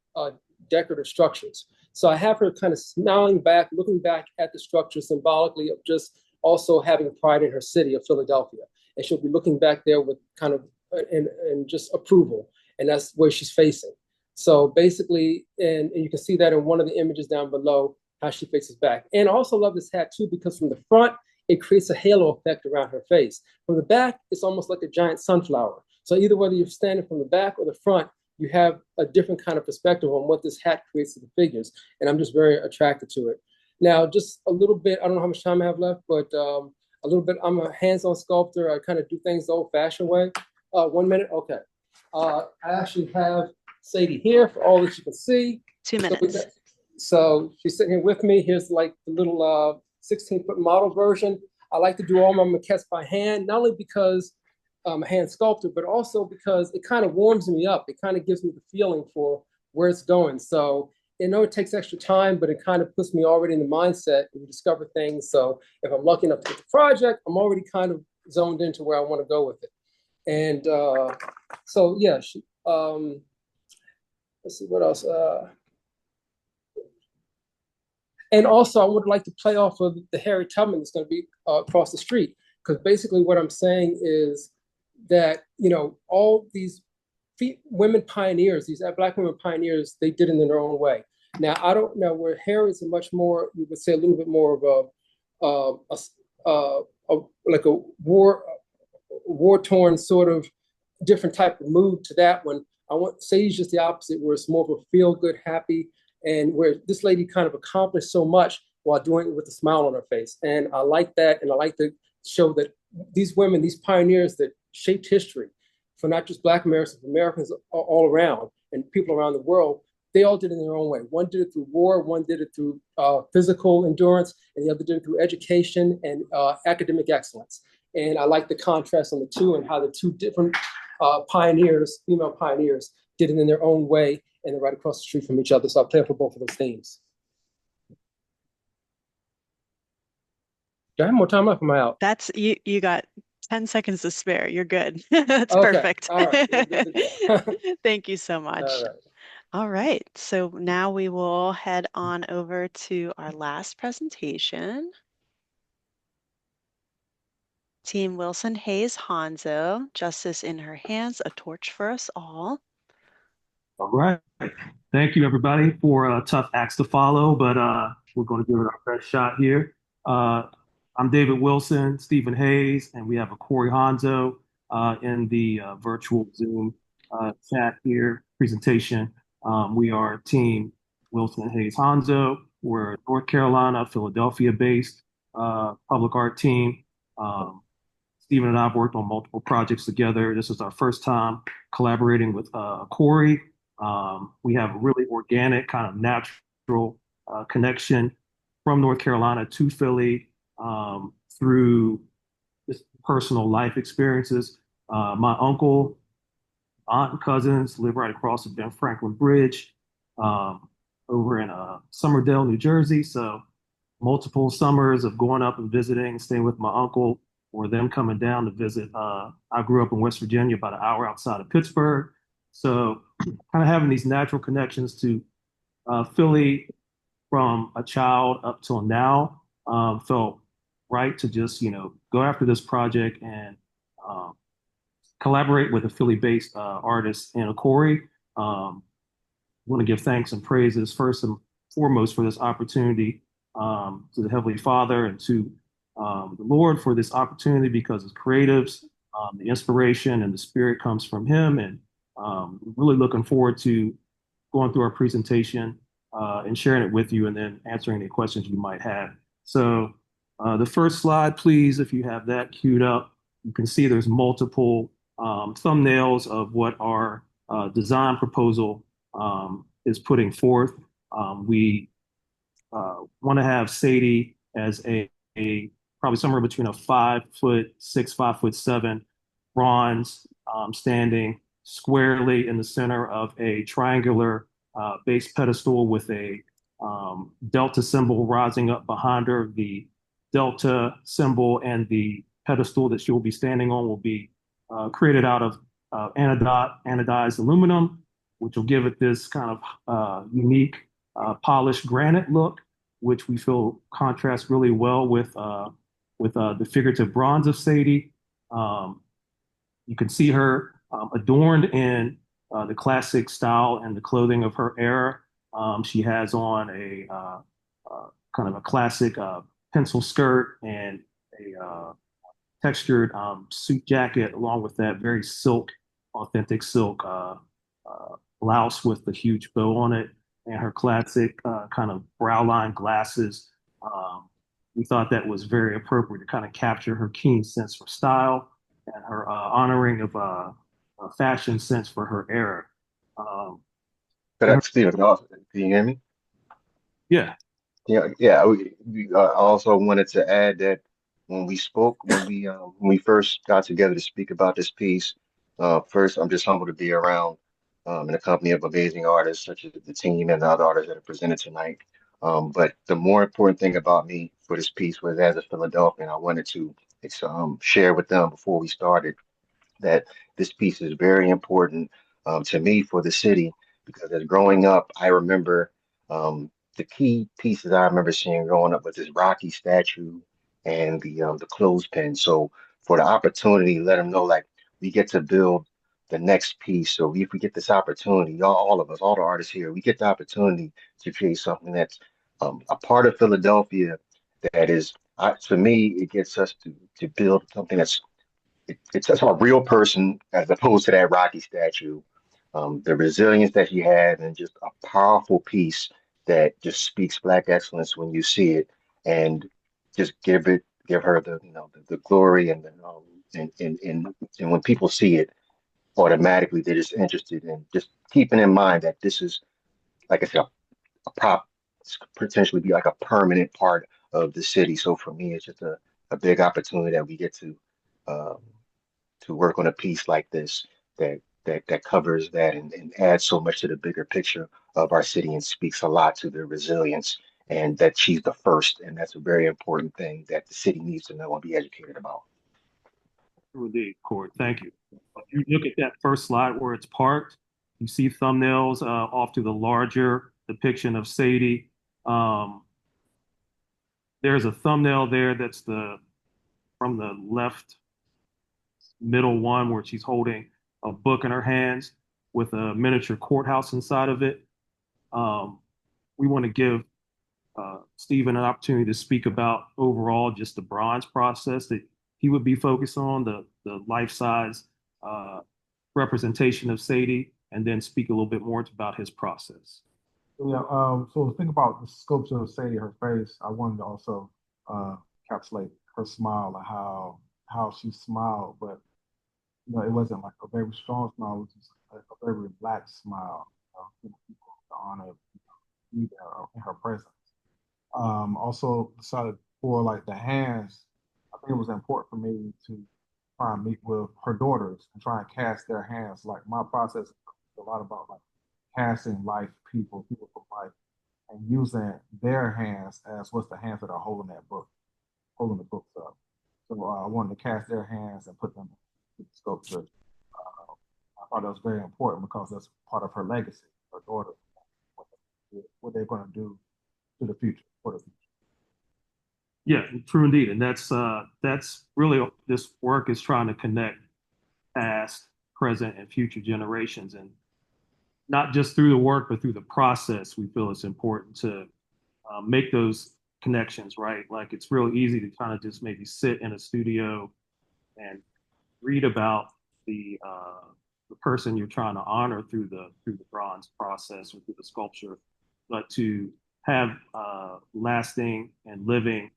decorative structures. So I have her kind of smiling back, looking back at the structure symbolically of just also having pride in her city of Philadelphia. And she'll be looking back there with kind of and just approval. And that's where she's facing. So basically, and you can see that in one of the images down below, how she faces back. And I also love this hat too, because from the front, it creates a halo effect around her face. From the back, it's almost like a giant sunflower. So either whether you're standing from the back or the front, you have a different kind of perspective on what this hat creates to the figures. And I'm just very attracted to it. Now, just a little bit, I don't know how much time I have left, but a little bit, I'm a hands-on sculptor. I kind of do things the old-fashioned way. 1 minute, okay. I actually have Sadie here for all that you can see. 2 minutes. So she's sitting here with me. Here's like the little 16-foot model version. I like to do all my maquettes by hand, not only because I'm a hand sculptor, but also because it kind of warms me up. It kind of gives me the feeling for where it's going. So I know it takes extra time, but it kind of puts me already in the mindset to discover things. So if I'm lucky enough to get the project, I'm already kind of zoned into where I want to go with it. And so, yeah, let's see what else. And also, I would like to play off of the Harriet Tubman that's going to be across the street. Because basically what I'm saying is that, all these women pioneers, these Black women pioneers, they did it in their own way. Now, I don't know where Harriet's a much more, you would say a little bit more of like a war-torn sort of different type of mood to that one. I want Sadie's just the opposite, where it's more of a feel-good, happy, and where this lady kind of accomplished so much while doing it with a smile on her face. And I like that, and I like to show that these women, these pioneers that shaped history for not just Black Americans, but Americans all around and people around the world, they all did it in their own way. One did it through war, one did it through physical endurance, and the other did it through education and academic excellence. And I like the contrast on the two and how the two different pioneers, female pioneers, did it in their own way, and they're right across the street from each other. So I'll play for both of those themes. Do I have more time left? Am I out? That's you got 10 seconds to spare. You're good. That's perfect. All right. Thank you so much. All right. So now we will head on over to our last presentation. Team Wilson Hayes Hanzo, Justice in Her Hands, A Torch for Us All. All right. Thank you, everybody, for tough acts to follow, but we're going to give it our best shot here. Uh, I'm David Wilson, Stephen Hayes, and we have a Corey Hanzo in the virtual Zoom chat here presentation. We are Team Wilson Hayes Hanzo. We're a North Carolina, Philadelphia based public art team. Stephen and I have worked on multiple projects together. This is our first time collaborating with Corey. We have a really organic, kind of natural connection from North Carolina to Philly through just personal life experiences. My uncle, aunt, and cousins live right across the Ben Franklin Bridge over in Somerdale, New Jersey. So multiple summers of going up and visiting, staying with my uncle, or them coming down to visit. I grew up in West Virginia, about an hour outside of Pittsburgh. So kind of having these natural connections to Philly from a child up till now felt right to just, go after this project and um, collaborate with a Philly-based artist, Anna Corey. Want to give thanks and praises first and foremost for this opportunity to the Heavenly Father and to the Lord for this opportunity because as creatives, the inspiration and the spirit comes from Him. And really looking forward to going through our presentation and sharing it with you and then answering any questions you might have. So the first slide, please, if you have that queued up, you can see there's multiple thumbnails of what our design proposal is putting forth. We want to have Sadie as a probably somewhere between a 5'6", 5'7" bronze standing squarely in the center of a triangular base pedestal with a delta symbol rising up behind her. The delta symbol and the pedestal that she will be standing on will be created out of anodized aluminum, which will give it this kind of unique polished granite look, which we feel contrasts really well with the figurative bronze of Sadie. You can see her adorned in the classic style and the clothing of her era. She has on a kind of a classic pencil skirt and a textured suit jacket, along with that very authentic silk blouse with the huge bow on it, and her classic kind of brow line glasses. We thought that was very appropriate to kind of capture her keen sense for style and her honoring of fashion sense for her era. Stephen, can you hear me? Yeah. Yeah. I also wanted to add that when we first got together to speak about this piece, first I'm just humbled to be around in the company of amazing artists such as the team and the other artists that are presented tonight. But the more important thing about me for this piece was as a Philadelphian, I wanted to share with them before we started that this piece is very important to me for the city because as growing up, I remember the key pieces I remember seeing growing up with this Rocky statue and the clothespin. So for the opportunity, let them know like we get to build the next piece. So if we get this opportunity, y'all, all of us, all the artists here, we get the opportunity to create something that's a part of Philadelphia that is, to me, it gets us to build something that's it's just a real person as opposed to that Rocky statue. The resilience that he had, and just a powerful piece that just speaks Black excellence when you see it, and just give her the glory and when people see it, automatically they're just interested in just keeping in mind that this is, like I said, a prop potentially be like a permanent part of the city. So for me, it's just a big opportunity that we get um, to work on a piece like this that covers that and adds so much to the bigger picture of our city and speaks a lot to the resilience and that she's the first. And that's a very important thing that the city needs to know and be educated about. Indeed, Corey. Thank you. If you look at that first slide where it's parked, you see thumbnails off to the larger depiction of Sadie. There's a thumbnail there that's from the left middle one where she's holding a book in her hands. with a miniature courthouse inside of it. We want to give Stephen an opportunity to speak about overall just the bronze process that he would be focused on, the life-size representation of Sadie, and then speak a little bit more about his process. Yeah, so think about the sculpture of Sadie, her face. I wanted to also encapsulate her smile and how she smiled, but it wasn't like a very strong smile, it was just a very relaxed smile. People to honor, be there in her presence. Also decided for like the hands, I think it was important for me to try and meet with her daughters and try and cast their hands. Like my process is a lot about like casting life people from life, and using their hands as what's the hands that are holding that book, holding the books up. So I wanted to cast their hands and put them in the sculpture. I thought that was very important because that's part of her legacy, her daughter, what they're going to do to the future, for the future. Yeah, true indeed. And that's really this work is trying to connect past, present, and future generations. And not just through the work, but through the process, we feel it's important to make those connections, right? Like it's real easy to kind of just maybe sit in a studio and read about the person you're trying to honor through the bronze process or through the sculpture, but to have lasting and living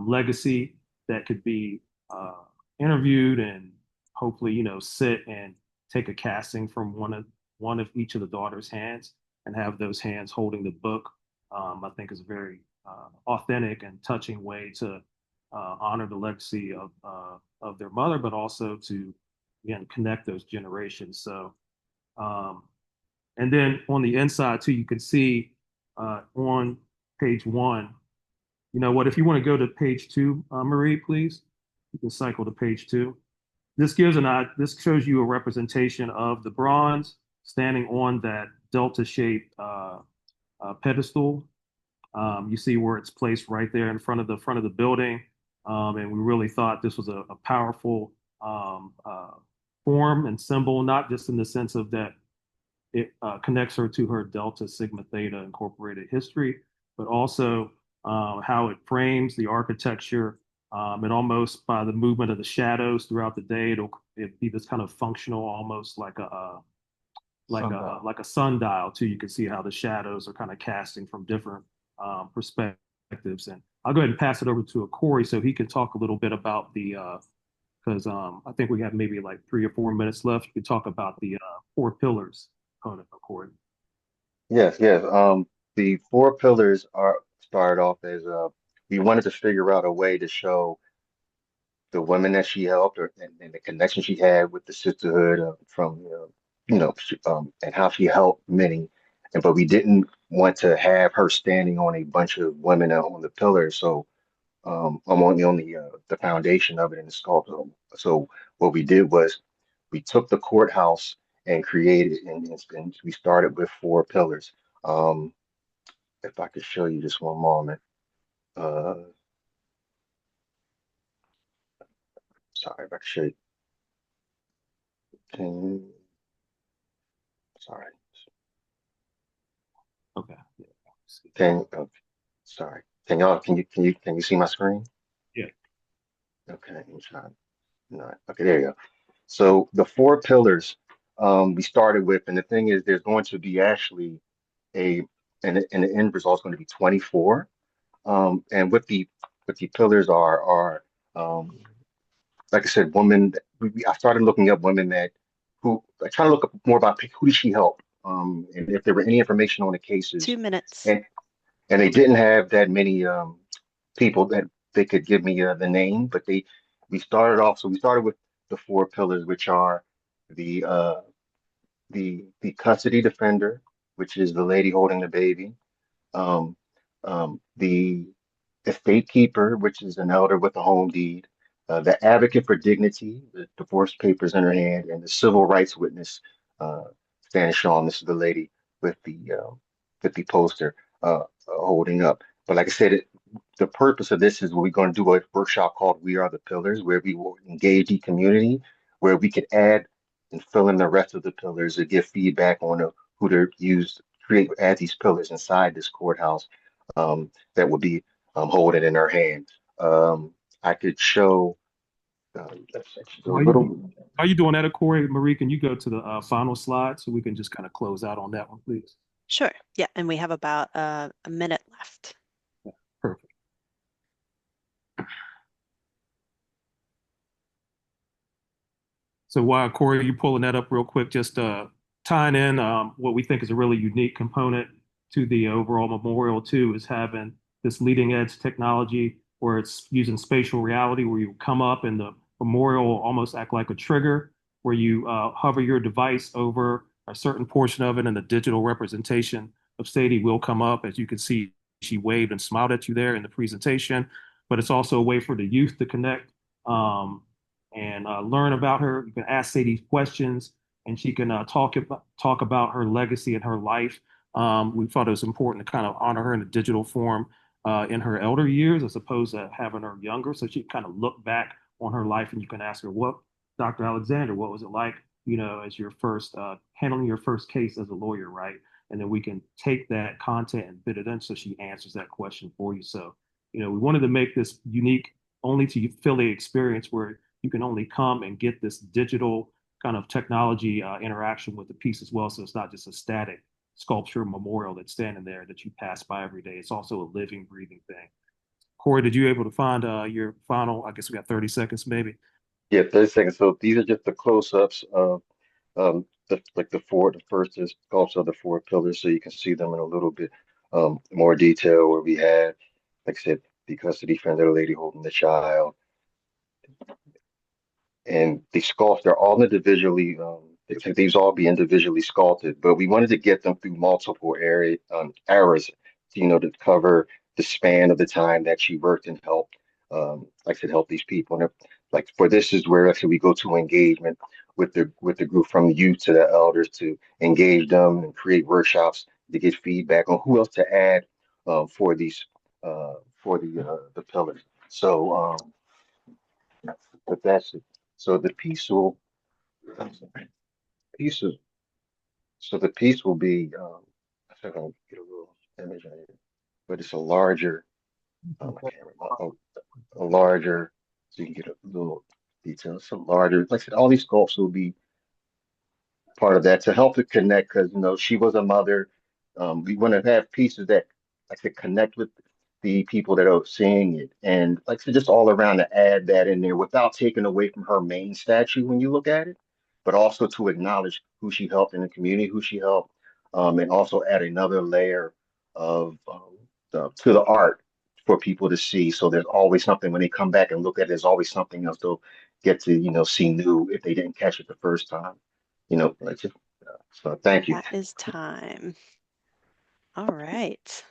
legacy that could be interviewed and hopefully sit and take a casting from one of each of the daughters' hands and have those hands holding the book. I think is a very authentic and touching way to honor the legacy of their mother, but also to again connect those generations. So, and then on the inside too, you can see on page 1. You know what? If you want to go to page 2, Marie, please, you can cycle to page 2. This shows you a representation of the bronze standing on that delta-shaped pedestal. You see where it's placed right there in front of the building, and we really thought this was a powerful form and symbol, not just in the sense of that it connects her to her Delta Sigma Theta Incorporated history, but also how it frames the architecture, and almost by the movement of the shadows throughout the day, it'll be this kind of functional, almost like a sundial too. You can see how the shadows are kind of casting from different perspectives. And I'll go ahead and pass it over to Corey so he can talk a little bit about because I think we have maybe like 3 or 4 minutes left. We talk about the 4 pillars component of Corey. Yes, yes. The 4 pillars are started off as we wanted to figure out a way to show the women that she helped, and the connection she had with the sisterhood from and how she helped many, but we didn't want to have her standing on a bunch of women on the pillars. So I'm on the foundation of it in the sculpture. So what we did was we took the courthouse and created, and we started with 4 pillars. If I could show you just one moment. Sorry, if I could show you. Sorry. Okay. Sorry. Can you see my screen? Yeah. Okay. I'm trying. No. Okay, there you go. So the 4 pillars we started with, and the thing is, there's going to be actually and the end result is going to be 24. And what the pillars are like I said, women. I started looking up women I trying to look up more about who did she help, and if there were any information on the cases. 2 minutes. And they didn't have that many people that they could give me the name, but we started off. So we started with the 4 pillars, which are the custody defender, which is the lady holding the baby, the estate keeper, which is an elder with a home deed, the advocate for dignity, the divorce papers in her hand, and the civil rights witness, Stannis Shawn. This is the lady with the poster holding up. But like I said, the purpose of this is we're going to do a workshop called "We Are the Pillars," where we will engage the community, where we could add and fill in the rest of the pillars to give feedback on who to use, add these pillars inside this courthouse that will be holding in her hand. I could show that's actually a little. While you doing that, Corey, Marie, can you go to the final slide so we can just kind of close out on that one, please? Sure. Yeah, and we have about a minute left. Perfect. So while Corey, you pulling that up real quick, just tying in what we think is a really unique component to the overall memorial too is having this leading edge technology where it's using spatial reality, where you come up and the memorial will almost act like a trigger, where you hover your device over a certain portion of it and the digital representation of Sadie will come up. As you can see, she waved and smiled at you there in the presentation, but it's also a way for the youth to connect. And learn about her. You can ask Sadie questions, and she can talk about her legacy and her life. We thought it was important to kind of honor her in a digital form in her elder years, as opposed to having her younger, so she can kind of look back on her life, and you can ask her, "What, Dr. Alexander, what was it like, as your first handling your first case as a lawyer, right?" And then we can take that content and fit it in, so she answers that question for you. So, we wanted to make this unique only to Philly experience where you can only come and get this digital kind of technology interaction with the piece as well. So it's not just a static sculpture memorial that's standing there that you pass by every day. It's also a living, breathing thing. Corey, did you able to find your final? I guess we got 30 seconds, maybe. Yeah, 30 seconds. So these are just the close-ups of the first is sculpts of the four pillars, so you can see them in a little bit more detail. Where we had, like I said, the custody defender, the lady holding the child, and the sculpts, they're all individually, these all be individually sculpted, but we wanted to get them through multiple eras, to cover the span of the time that she worked and helped, like I said, help these people. And like for this is where actually we go to engagement with the group, from the youth to the elders, to engage them and create workshops to get feedback on who else to add for these for the pillars. So but that's it. So the piece will pieces. So the piece will be. I think I'll get a little image on it, but it's a larger. I can't remember. A larger, so you can get a little detail. It's a larger. Like I said, all these sculpts will be part of that to help to connect, because she was a mother. We want to have pieces that like to connect with the people that are seeing it, and like I said, just all around to add that in there without taking away from her main statue when you look at it, but also to acknowledge who she helped in the community, who she helped, and also add another layer of to the art for people to see. So there's always something when they come back and look at it. There's always something else they'll get to see new if they didn't catch it the first time. Like so. Thank you. That is time. All right.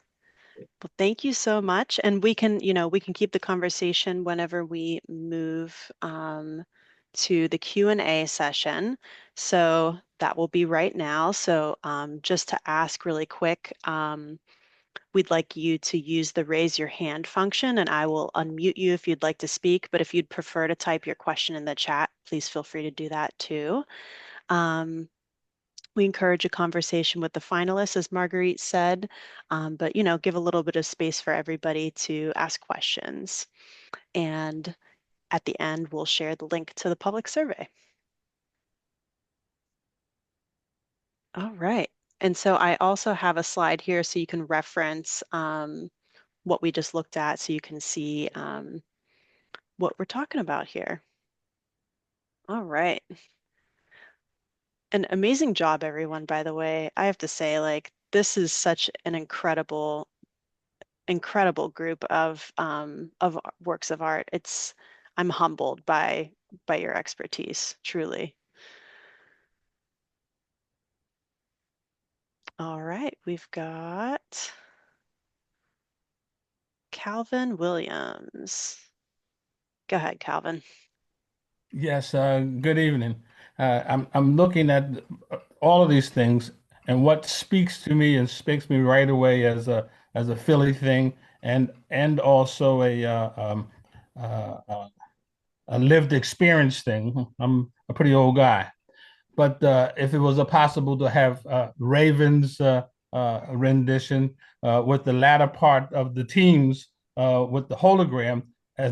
Well, thank you so much. And we can keep the conversation whenever we move to the Q&A session. So that will be right now. So just to ask really quick, we'd like you to use the raise your hand function, and I will unmute you if you'd like to speak. But if you'd prefer to type your question in the chat, please feel free to do that too. We encourage a conversation with the finalists, as Marguerite said, but give a little bit of space for everybody to ask questions. And at the end, we'll share the link to the public survey. All right. And so I also have a slide here so you can reference what we just looked at, so you can see what we're talking about here. All right. An amazing job, everyone, by the way. I have to say, this is such an incredible group of works of art. I'm humbled by your expertise, truly. All right, we've got Calvin Williams. Go ahead, Calvin. Yes, good evening. I'm looking at all of these things, and what speaks to me and speaks me right away as a Philly thing, and also a lived experience thing. I'm a pretty old guy, but if it was possible to have Raven's rendition with the latter part of the teams with the hologram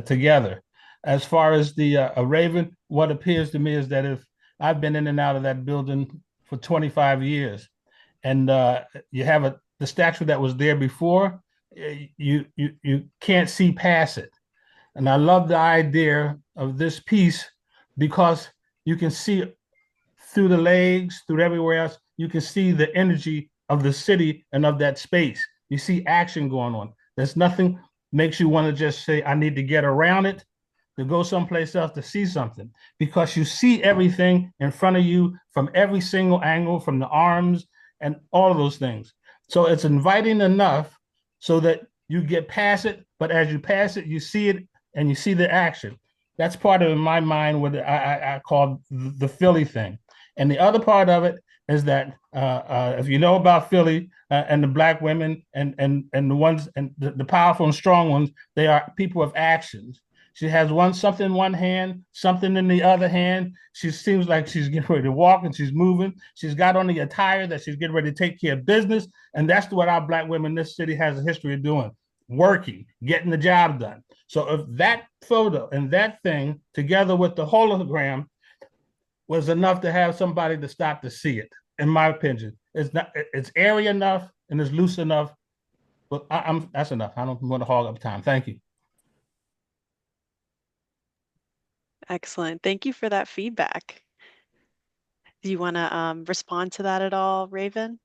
together. As far as the Raven, what appears to me is that if I've been in and out of that building for 25 years, and you have the statue that was there before, you can't see past it. And I love the idea of this piece because you can see through the legs, through everywhere else, you can see the energy of the city and of that space. You see action going on. There's nothing makes you want to just say, I need to get around it, to go someplace else to see something, because you see everything in front of you from every single angle, from the arms and all of those things. So it's inviting enough so that you get past it, but as you pass it, you see it and you see the action. That's part of, in my mind, what I call the Philly thing. And the other part of it is that if you know about Philly and the Black women and the ones and the powerful and strong ones, they are people of actions. She has something in one hand, something in the other hand. She seems like she's getting ready to walk and she's moving. She's got on the attire that she's getting ready to take care of business. And that's what our Black women in this city has a history of doing, working, getting the job done. So if that photo and that thing together with the hologram was enough to have somebody to stop to see it, in my opinion, it's airy enough and it's loose enough. But that's enough. I don't want to hog up time. Thank you. Excellent. Thank you for that feedback. Do you want to respond to that at all, Raven?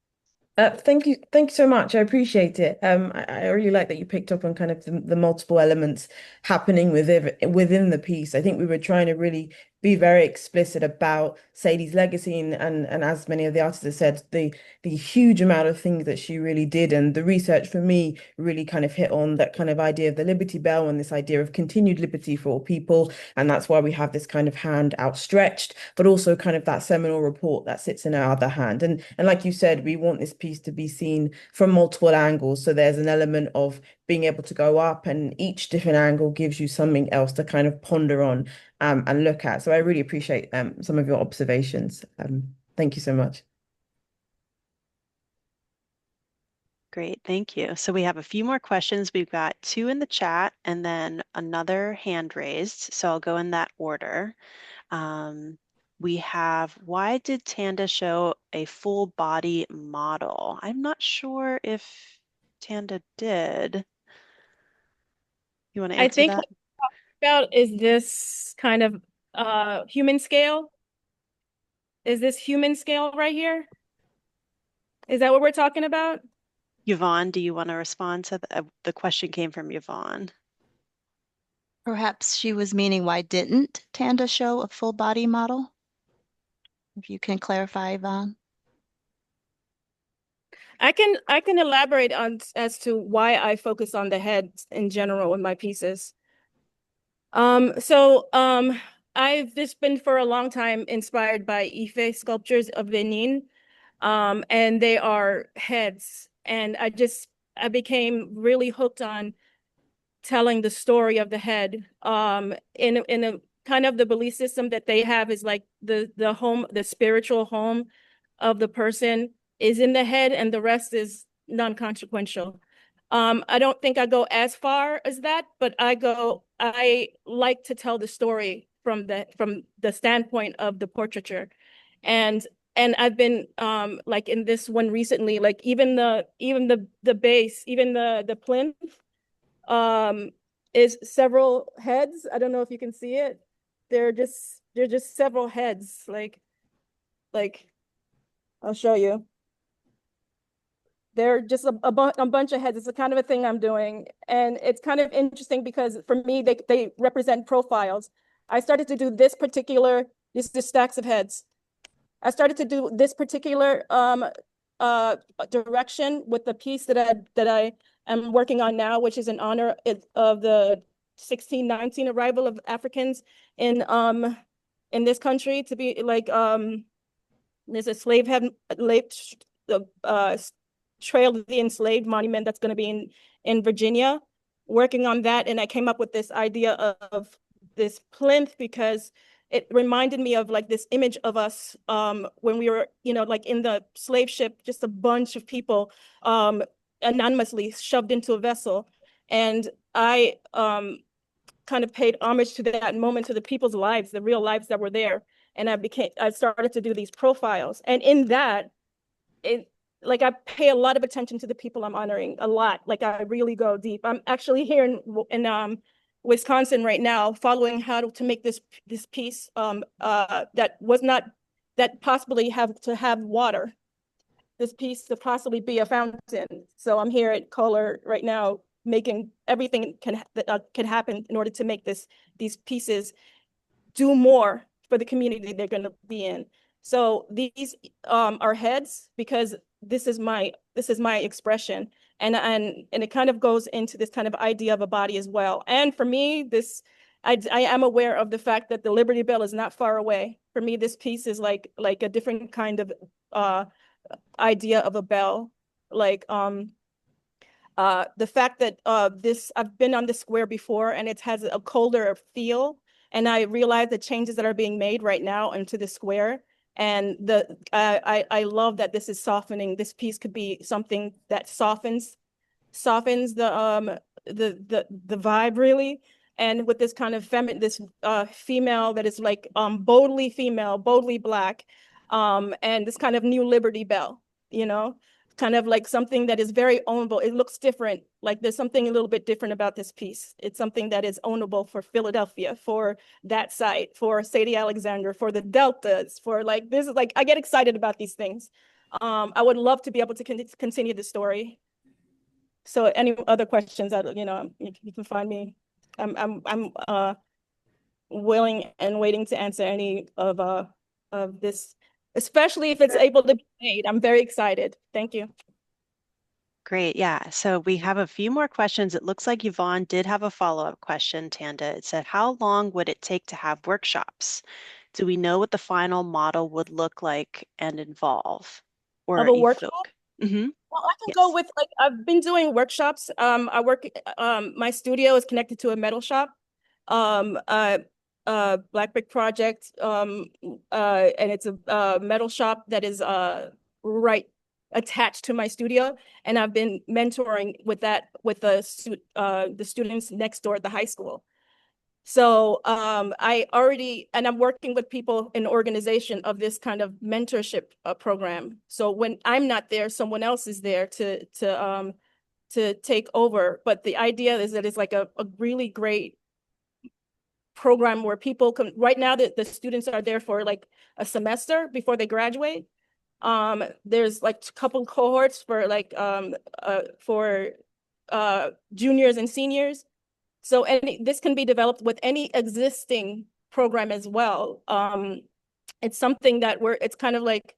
Thank you so much. I appreciate it. I really like that you picked up on kind of the multiple elements happening within the piece. I think we were trying to really be very explicit about Sadie's legacy and as many of the artists have said, the huge amount of things that she really did, and the research for me really kind of hit on that kind of idea of the Liberty Bell and this idea of continued liberty for all people, and that's why we have this kind of hand outstretched, but also kind of that seminal report that sits in our other hand. And like you said, we want this piece to be seen from multiple angles, so there's an element of being able to go up, and each different angle gives you something else to kind of ponder on and look at. So I really appreciate some of your observations. Thank you so much. Great, thank you. So we have a few more questions. We've got 2 in the chat and then another hand raised. So I'll go in that order. We have, why did Tanda show a full body model? I'm not sure if Tanda did. You want to answer I think that? what we're talking about is this kind of human scale. Is this human scale right here? Is that what we're talking about? Yvonne, do you want to respond to the question came from Yvonne? Perhaps she was meaning, why didn't Tanda show a full body model? If you can clarify, Yvonne. I can elaborate on as to why I focus on the head in general in my pieces. I've just been for a long time inspired by Ife sculptures of Benin, and they are heads. And I became really hooked on telling the story of the head. In a kind of the belief system that they have is like the spiritual home of the person is in the head, and the rest is non-consequential. I don't think I go as far as that, but I like to tell the story from the standpoint of the portraiture. And I've been like in this one recently, like even the base, even the plinth is several heads. I don't know if you can see it. They're just several heads, like I'll show you. They're just a bunch of heads. It's the kind of a thing I'm doing. And it's kind of interesting because for me, they represent profiles. I started to do this is stacks of heads. I started to do this particular direction with the piece that I am working on now, which is in honor of the 1619 arrival of Africans in this country, to be like there's a Trail of the Enslaved monument that's going to be in Virginia, working on that. And I came up with this idea of this plinth because it reminded me of like this image of us when we were, like in the slave ship, just a bunch of people anonymously shoved into a vessel. And I kind of paid homage to that moment, to the people's lives, the real lives that were there. And I started to do these profiles. And in that, like I pay a lot of attention to the people I'm honoring, a lot. Like I really go deep. I'm actually here in Wisconsin right now, following how to make this piece that possibly have to have water. This piece to possibly be a fountain. So I'm here at Kohler right now, making everything that can happen in order to make these pieces do more for the community they're going to be in. So these are heads, because this is my expression, and it kind of goes into this kind of idea of a body as well. And for me, I am aware of the fact that the Liberty Bell is not far away. For me, this piece is like a different kind of idea of a bell. Like the fact that I've been on the square before, and it has a colder feel. And I realize the changes that are being made right now into the square. And I love that this is softening. This piece could be something that softens the vibe, really. And with this kind of female that is like boldly female, boldly Black, and this kind of new Liberty Bell, kind of like something that is very ownable. It looks different. Like there's something a little bit different about this piece. It's something that is ownable for Philadelphia, for that site, for Sadie Alexander, for the Deltas, for like, this is like, I get excited about these things. I would love to be able to continue the story. So any other questions, you can find me. I'm willing and waiting to answer any of this, especially if it's able to be made. I'm very excited. Thank you. Great. Yeah. So we have a few more questions. It looks like Yvonne did have a follow-up question, Tanda. It said, how long would it take to have workshops? Do we know what the final model would look like and involve? Or of a workshop? Mm-hmm. Well, I can go with, like, I've been doing workshops. I work, my studio is connected to a metal shop, Black Brick Project, and it's a metal shop that is right attached to my studio, and I've been mentoring with the students next door at the high school. So I'm working with people in organization of this kind of mentorship program. So when I'm not there, someone else is there to take over. But the idea is that it's like a really great program where people can, right now the students are there for like a semester before they graduate. There's like a couple cohorts for like for juniors and seniors. So this can be developed with any existing program as well. It's something that it's kind of like,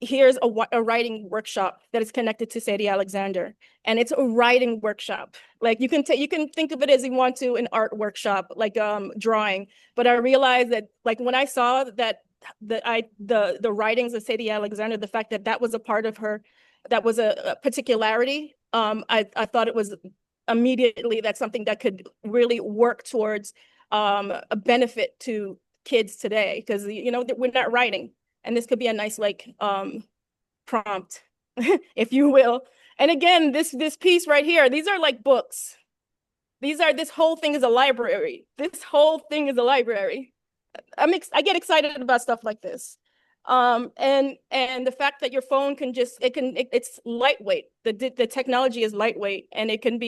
here's a writing workshop that is connected to Sadie Alexander, and it's a writing workshop. Like you can think of it as you want to, an art workshop, like drawing. But I realized that, like, when I saw that the writings of Sadie Alexander, the fact that was a part of her, that was a particularity. I thought it was immediately that's something that could really work towards a benefit to kids today, because we're not writing, and this could be a nice like prompt, if you will. And again, this piece right here, these are like books. This whole thing is a library. This whole thing is a library. I get excited about stuff like this. And the fact that your phone can it's lightweight. The technology is lightweight, and it can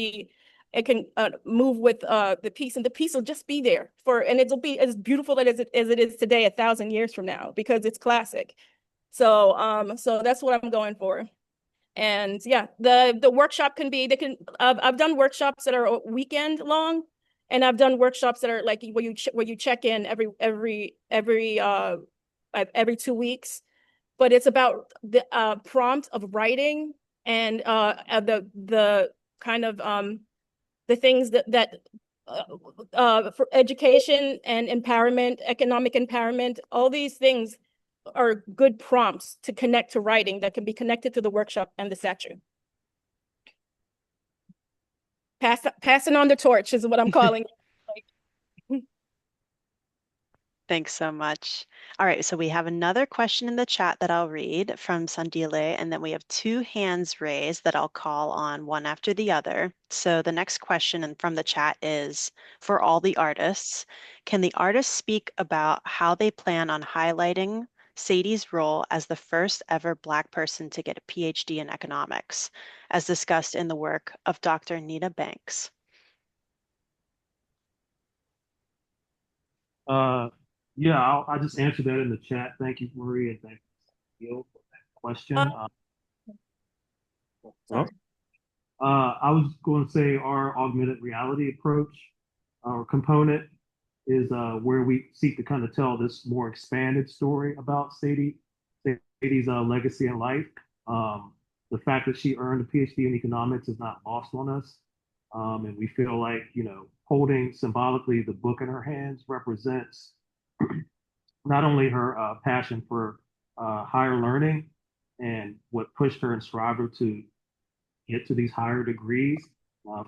move with the piece, and the piece will just be there and it'll be as beautiful as it is today 1,000 years from now, because it's classic. So that's what I'm going for. And yeah, the workshop can be, I've done workshops that are a weekend long, and I've done workshops that are like where you check in every 2 weeks. But it's about the prompt of writing, and the kind of the things that for education and empowerment, economic empowerment, all these things are good prompts to connect to writing that can be connected to the workshop and the statue. Passing on the torch is what I'm calling it. Thanks so much. All right, so we have another question in the chat that I'll read from Sandile, and then we have 2 hands raised that I'll call on one after the other. So the next question from the chat is, for all the artists, can the artists speak about how they plan on highlighting Sadie's role as the first ever Black person to get a PhD in economics, as discussed in the work of Dr. Nita Banks? Yeah, I'll just answer that in the chat. Thank you, Marie, and thank you, Gil, for that question. Sorry. I was going to say our augmented reality approach or component is where we seek to kind of tell this more expanded story about Sadie's legacy in life. The fact that she earned a PhD in economics is not lost on us. And we feel like, holding symbolically the book in her hands represents not only her passion for higher learning and what pushed her and strived her to get to these higher degrees,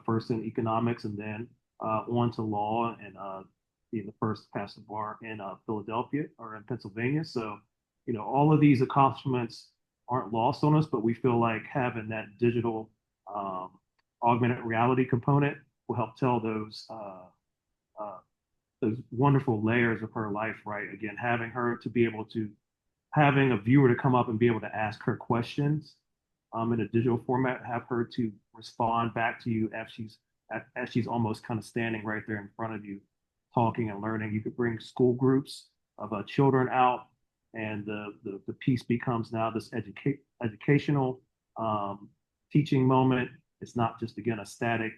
first in economics and then on to law and being the first to pass the bar in Philadelphia or in Pennsylvania. So, all of these accomplishments aren't lost on us, but we feel like having that digital augmented reality component will help tell those wonderful layers of her life, right? Again, having her to be able to, having a viewer to come up and be able to ask her questions in a digital format, have her to respond back to you as she's almost kind of standing right there in front of you, talking and learning. You could bring school groups of children out, and the piece becomes now this educational teaching moment. It's not just, again, a static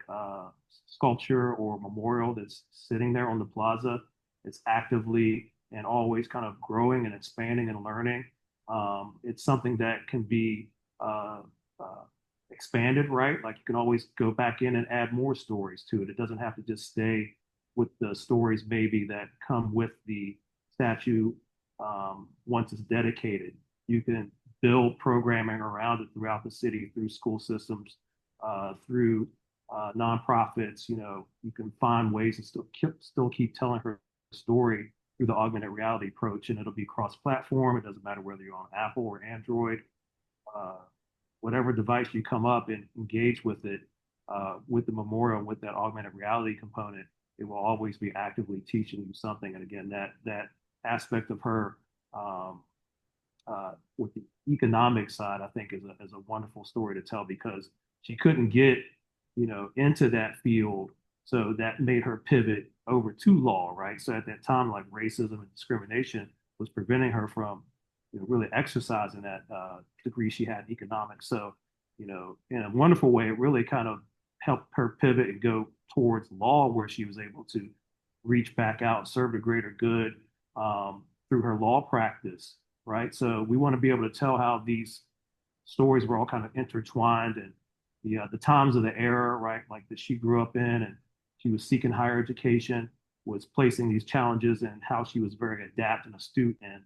sculpture or memorial that's sitting there on the plaza. It's actively and always kind of growing and expanding and learning. It's something that can be expanded, right? Like you can always go back in and add more stories to it. It doesn't have to just stay with the stories maybe that come with the statue once it's dedicated. You can build programming around it throughout the city through school systems, through nonprofits. You can find ways to still keep telling her story through the augmented reality approach, and it'll be cross-platform. It doesn't matter whether you're on Apple or Android, whatever device you come up and engage with it, with the memorial, with that augmented reality component, it will always be actively teaching you something. And again, that aspect of her with the economic side, I think is a wonderful story to tell, because she couldn't get, into that field. So that made her pivot over to law, right? So at that time, like racism and discrimination was preventing her from, really exercising that degree she had in economics. So, in a wonderful way, it really kind of helped her pivot and go towards law, where she was able to reach back out, serve the greater good through her law practice, right? So we want to be able to tell how these stories were all kind of intertwined, and the times of the era, right? Like that she grew up in, and she was seeking higher education, was placing these challenges, and how she was very adept and astute. And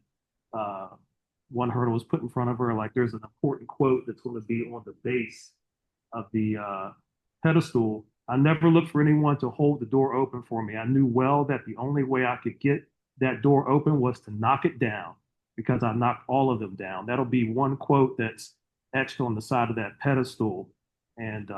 one hurdle was put in front of her. Like there's an important quote that's going to be on the base of the pedestal. I never looked for anyone to hold the door open for me. I knew well that the only way I could get that door open was to knock it down, because I knocked all of them down. That'll be one quote that's etched on the side of that pedestal. And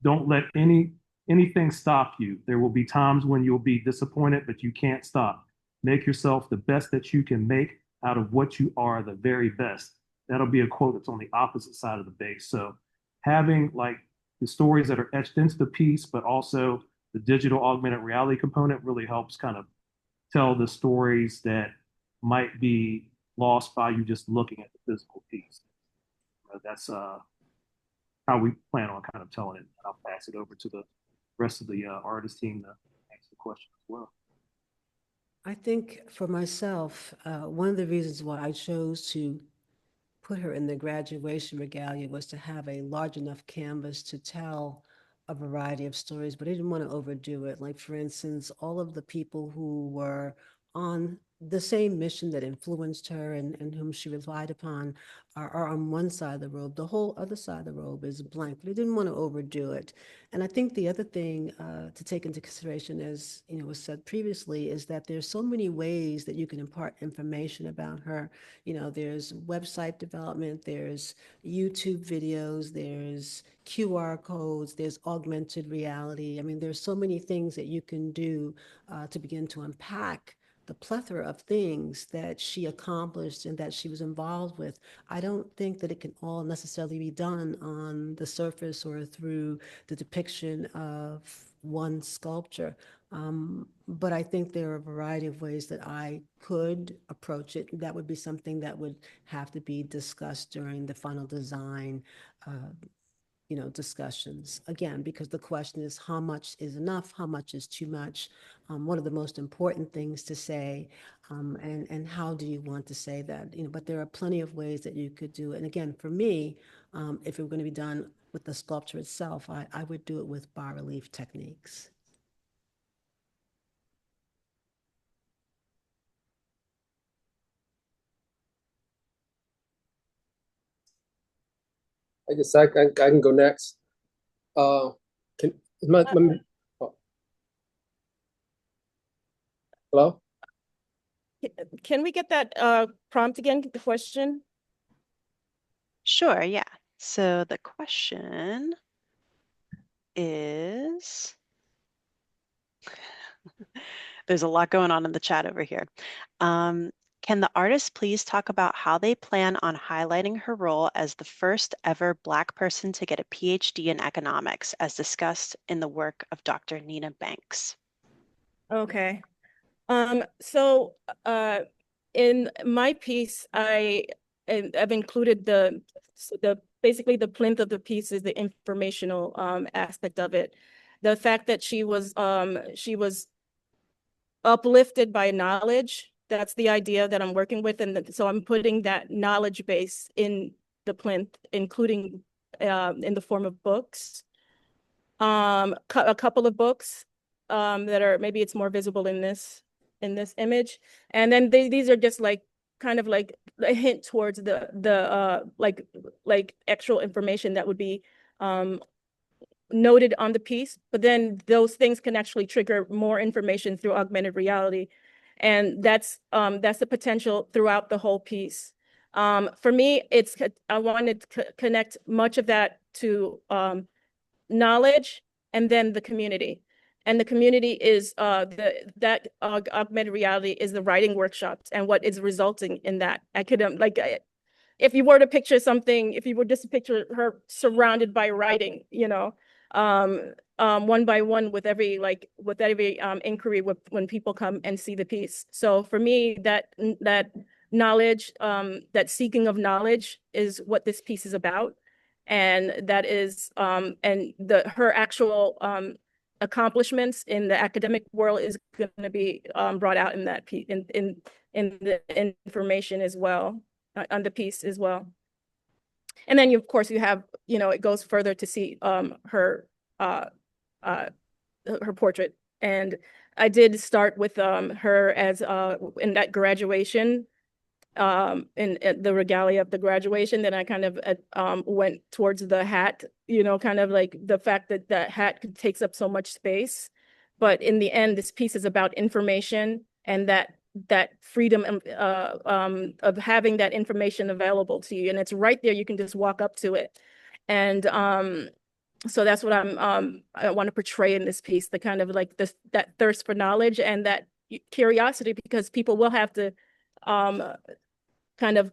don't let anything stop you. There will be times when you'll be disappointed, but you can't stop. Make yourself the best that you can make out of what you are, the very best. That'll be a quote that's on the opposite side of the base. So having like the stories that are etched into the piece, but also the digital augmented reality component really helps kind of tell the stories that might be lost by you just looking at the physical piece. That's how we plan on kind of telling it. I'll pass it over to the rest of the artist team to answer the question as well. I think for myself, one of the reasons why I chose to put her in the graduation regalia was to have a large enough canvas to tell a variety of stories, but I didn't want to overdo it. Like, for instance, all of the people who were on the same mission that influenced her and whom she relied upon are on one side of the robe. The whole other side of the robe is blank. They didn't want to overdo it. And I think the other thing to take into consideration, as was said previously, is that there's so many ways that you can impart information about her. There's website development, there's YouTube videos, there's QR codes, there's augmented reality. I mean, there's so many things that you can do to begin to unpack the plethora of things that she accomplished and that she was involved with. I don't think that it can all necessarily be done on the surface or through the depiction of one sculpture. But I think there are a variety of ways that I could approach it. That would be something that would have to be discussed during the final design discussions, again, because the question is how much is enough, how much is too much, what are the most important things to say, and how do you want to say that, but there are plenty of ways that you could do it. And again, for me, if it were going to be done with the sculpture itself, I would do it with bas-relief techniques. I guess I can go next. Oh. Hello? Can we get that prompt again, the question? Sure, yeah. So the question is, there's a lot going on in the chat over here. Can the artist please talk about how they plan on highlighting her role as the first ever Black person to get a PhD in economics, as discussed in the work of Dr. Nina Banks? Okay. So in my piece, I've included basically the plinth of the piece is the informational aspect of it. The fact that she was uplifted by knowledge. That's the idea that I'm working with. And so I'm putting that knowledge base in the plinth, including in the form of books. A couple of books that are, maybe it's more visible in this image. And then these are just like kind of like a hint towards the like actual information that would be noted on the piece, but then those things can actually trigger more information through augmented reality. And that's the potential throughout the whole piece. For me, I wanted to connect much of that to knowledge and then the community. And the community is that augmented reality is the writing workshops and what is resulting in that. If you were to picture something, if you were just to picture her surrounded by writing, one by one with every inquiry when people come and see the piece. So for me, that knowledge, that seeking of knowledge is what this piece is about. And that is, and her actual accomplishments in the academic world is going to be brought out in that piece, in the information as well, on the piece as well. And then of course you have, it goes further to see her portrait. And I did start with her as in that graduation, in the regalia of the graduation. Then I kind of went towards the hat, kind of like the fact that that hat takes up so much space. But in the end, this piece is about information and that freedom of having that information available to you. And it's right there. You can just walk up to it. And so that's what I want to portray in this piece, the kind of like that thirst for knowledge and that curiosity, because people will have to kind of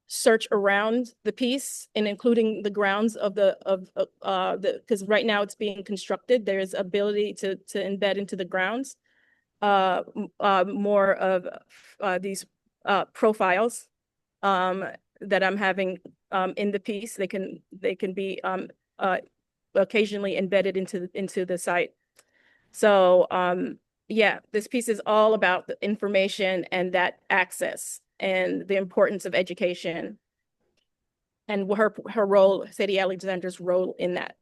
search around the piece, and including the grounds of because right now it's being constructed. There's ability to embed into the grounds more of these profiles that I'm having in the piece. They can be occasionally embedded into the site. So yeah, this piece is all about the information and that access and the importance of education and her role, Sadie Alexander's role in that.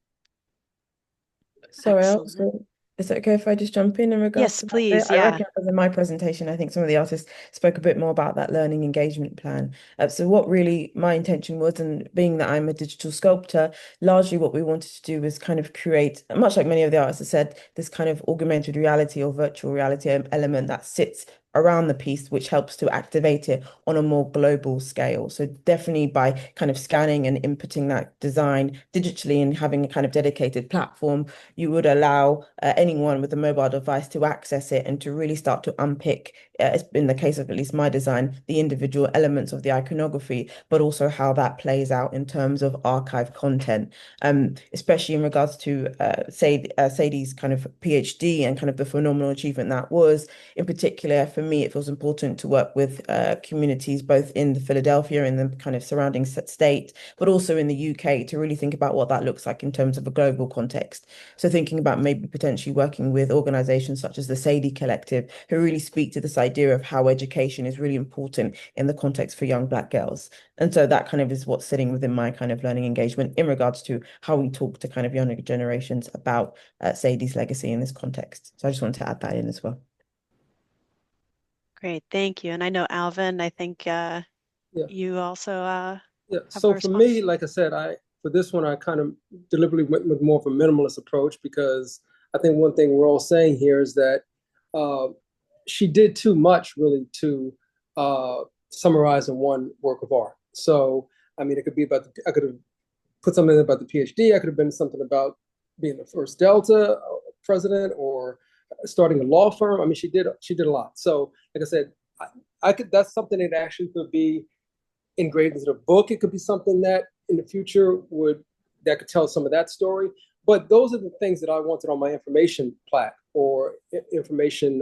Sorry, Excellent. Is it okay if I just jump in regards Yes, to that? please. I Yeah. recognize in my presentation, I think some of the artists spoke a bit more about that learning engagement plan. So what really my intention was, and being that I'm a digital sculptor, largely what we wanted to do was kind of create, much like many of the artists have said, this kind of augmented reality or virtual reality element that sits around the piece, which helps to activate it on a more global scale. So definitely by kind of scanning and inputting that design digitally and having a kind of dedicated platform, you would allow anyone with a mobile device to access it and to really start to unpick, in the case of at least my design, the individual elements of the iconography, but also how that plays out in terms of archive content, especially in regards to Sadie's kind of PhD and kind of the phenomenal achievement that was. In particular, for me, it feels important to work with communities both in the Philadelphia and the kind of surrounding state, but also in the UK to really think about what that looks like in terms of a global context. So thinking about maybe potentially working with organizations such as the Sadie Collective, who really speak to this idea of how education is really important in the context for young Black girls. And so that kind of is what's sitting within my kind of learning engagement in regards to how we talk to kind of younger generations about Sadie's legacy in this context. So I just wanted to add that in as well. Great. Thank you. And I know Alvin, I think Yeah. you also Yeah. have a So for me, response. like I said, for this one, I kind of deliberately went with more of a minimalist approach because I think one thing we're all saying here is that she did too much really to summarize in one work of art. So, I mean, it could be about I could have put something about the PhD. I could have been something about being the first Delta president or starting a law firm. I mean, she did a lot. So, like I said, I could, that's something that actually could be engraved into the book. It could be something that in the future that could tell some of that story. But those are the things that I wanted on my information plaque or information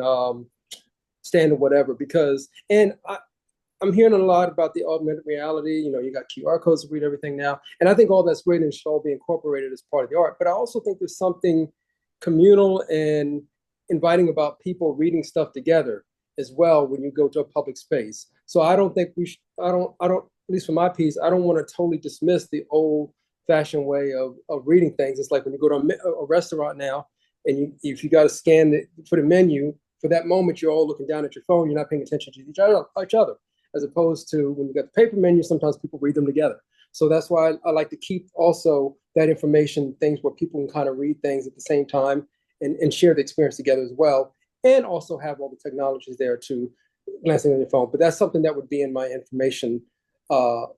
stand or whatever. Because I'm hearing a lot about the augmented reality. You know, you got QR codes to read everything now, and I think all that's great and should all be incorporated as part of the art. But I also think there's something communal and inviting about people reading stuff together as well when you go to a public space. So I don't think we should, I don't, at least for my piece, I don't want to totally dismiss the old fashioned way of reading things. It's like when you go to a restaurant now and if you got to scan it for the menu, for that moment, you're all looking down at your phone. You're not paying attention to each other, as opposed to when you got the paper menu, sometimes people read them together. So that's why I like to keep also that information, things where people can kind of read things at the same time and share the experience together as well. And also have all the technologies there to glancing on your phone. But that's something that would be in my information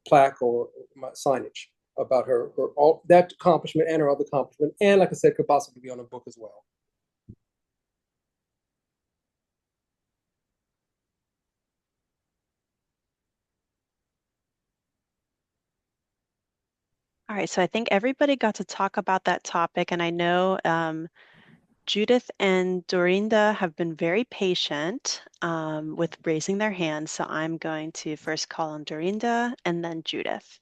plaque or my signage about her all that accomplishment and her other accomplishment. And like I said, could possibly be on a book as well. All right, so I think everybody got to talk about that topic, and I know Judith and Dorinda have been very patient with raising their hands, so I'm going to first call on Dorinda and then Judith.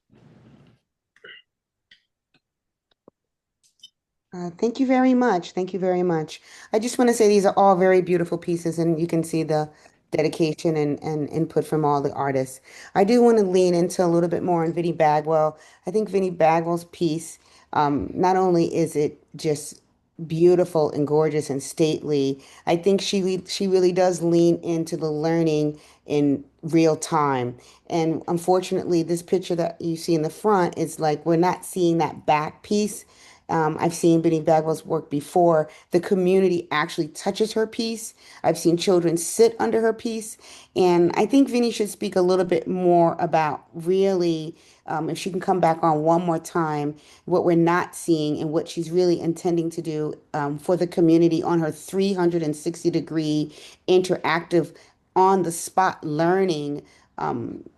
Thank you very much. Thank you very much. I just want to say these are all very beautiful pieces, and you can see the dedication and input from all the artists. I do want to lean into a little bit more on Vinnie Bagwell. I think Vinnie Bagwell's piece, not only is it just beautiful and gorgeous and stately, I think she really does lean into the learning in real time. And unfortunately, this picture that you see in the front is like we're not seeing that back piece. I've seen Vinnie Bagwell's work before. The community actually touches her piece. I've seen children sit under her piece. And I think Vinnie should speak a little bit more about really, if she can come back on one more time, what we're not seeing and what she's really intending to do for the community on her 360-degree interactive on the spot learning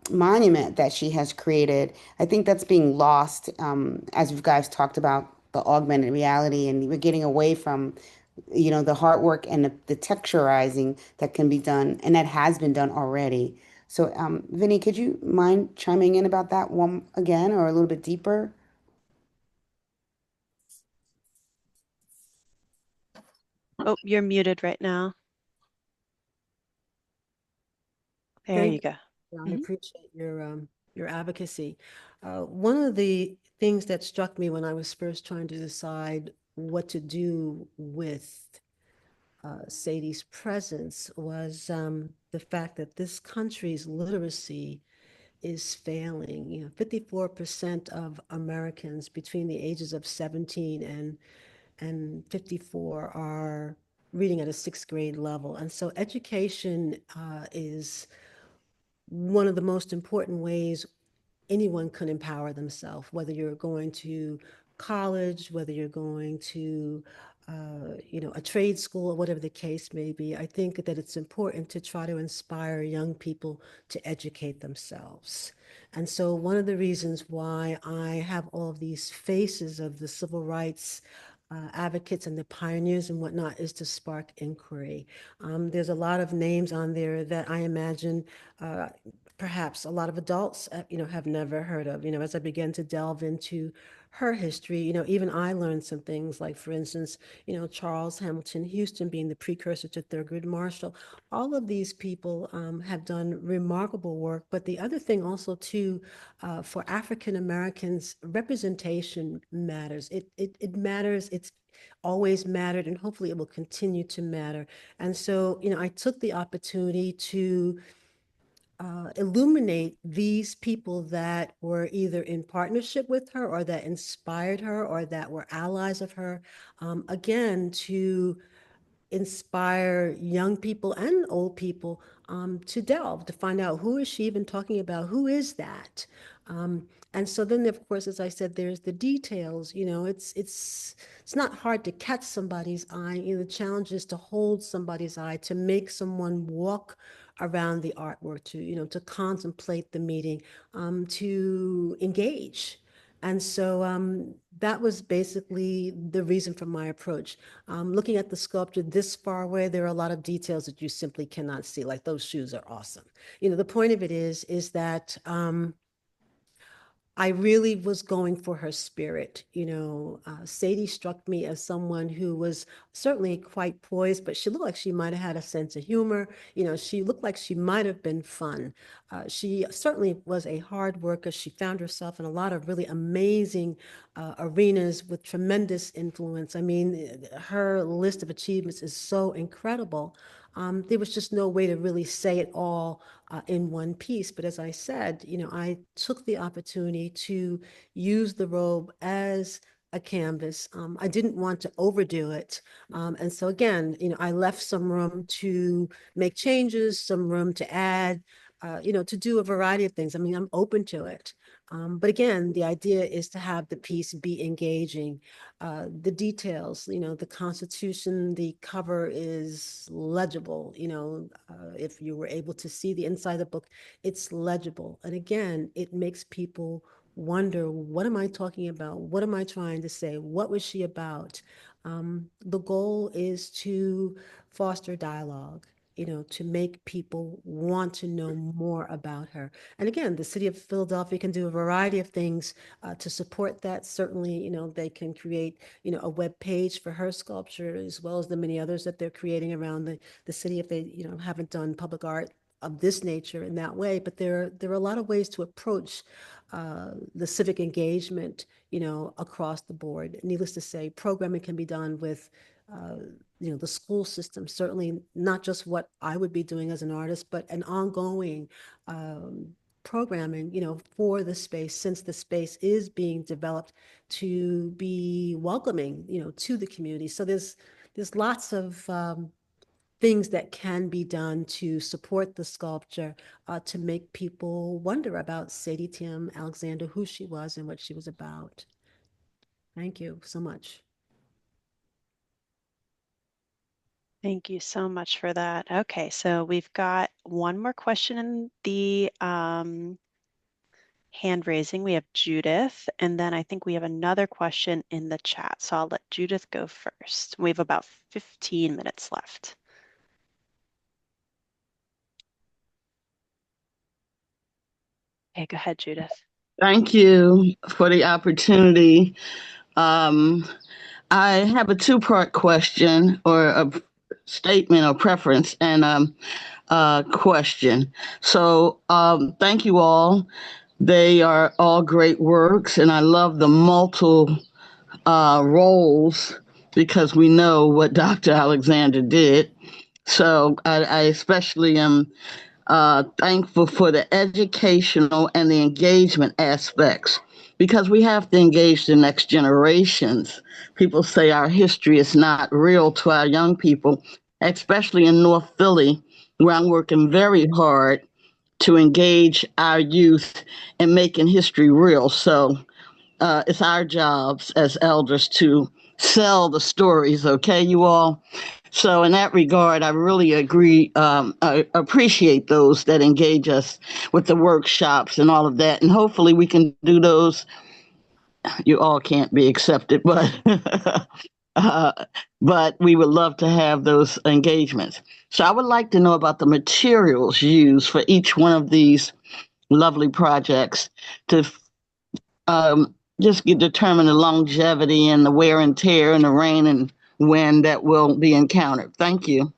monument that she has created. I think that's being lost as you guys talked about the augmented reality, and we're getting away from, the hard work and the texturizing that can be done, and that has been done already. So, Vinny, could you mind chiming in about that one again or a little bit deeper? Oh, you're muted right now. There you go. I appreciate your advocacy. One of the things that struck me when I was first trying to decide what to do with Sadie's presence was the fact that this country's literacy is failing. 54% of Americans between the ages of 17 and 54 are reading at a sixth grade level. And so education is one of the most important ways anyone can empower themselves, whether you're going to college, whether you're going to a trade school, or whatever the case may be. I think that it's important to try to inspire young people to educate themselves. And so one of the reasons why I have all of these faces of the civil rights advocates and the pioneers and whatnot is to spark inquiry. There's a lot of names on there that I imagine perhaps a lot of adults, have never heard of. As I began to delve into her history, even I learned some things like, for instance, Charles Hamilton Houston being the precursor to Thurgood Marshall. All of these people have done remarkable work. But the other thing also too, for African Americans, representation matters. It matters. It's always mattered, and hopefully it will continue to matter. And so, I took the opportunity to illuminate these people that were either in partnership with her or that inspired her or that were allies of her, again, to inspire young people and old people to delve, to find out, who is she even talking about? Who is that? And so then, of course, as I said, there's the details. It's not hard to catch somebody's eye. The challenge is to hold somebody's eye, to make someone walk around the artwork, to contemplate the meeting, to engage. And so that was basically the reason for my approach. Looking at the sculpture this far away, there are a lot of details that you simply cannot see, like those shoes are awesome. The point of it is that I really was going for her spirit. Sadie struck me as someone who was certainly quite poised, but she looked like she might have had a sense of humor. She looked like she might have been fun. She certainly was a hard worker. She found herself in a lot of really amazing arenas with tremendous influence. I mean, her list of achievements is so incredible. There was just no way to really say it all in one piece. But as I said, I took the opportunity to use the robe as a canvas. I didn't want to overdo it. And so again, I left some room to make changes, some room to add, to do a variety of things. I mean, I'm open to it. But again, the idea is to have the piece be engaging. The details, the Constitution, the cover is legible. If you were able to see the inside of the book, it's legible. And again, it makes people wonder, what am I talking about? What am I trying to say? What was she about? The goal is to foster dialogue, to make people want to know more about her. And again, the city of Philadelphia can do a variety of things to support that. Certainly, they can create, a web page for her sculpture, as well as the many others that they're creating around the city if they, haven't done public art of this nature in that way. But there are a lot of ways to approach the civic engagement, across the board. Needless to say, programming can be done with the school system, certainly not just what I would be doing as an artist, but an ongoing programming, for the space, since the space is being developed to be welcoming, to the community. So there's lots of things that can be done to support the sculpture, to make people wonder about Sadie Tim Alexander, who she was and what she was about. Thank you so much. Thank you so much for that. Okay, so we've got one more question in the hand raising. We have Judith, and then I think we have another question in the chat. So I'll let Judith go first. We have about 15 minutes left. Okay, go ahead, Judith. Thank you for the opportunity. I have a two-part question, or a statement or preference, and question. So thank you all. They are all great works, and I love the multiple roles because we know what Dr. Alexander did. So I especially am thankful for the educational and the engagement aspects because we have to engage the next generations. People say our history is not real to our young people, especially in North Philly, where I'm working very hard to engage our youth in making history real. So it's our jobs as elders to sell the stories, okay, you all? So in that regard, I really agree, I appreciate those that engage us with the workshops and all of that. And hopefully we can do those. You all can't be accepted, but but we would love to have those engagements. So I would like to know about the materials used for each one of these lovely projects to just determine the longevity and the wear and tear and the rain and wind that will be encountered. Thank you.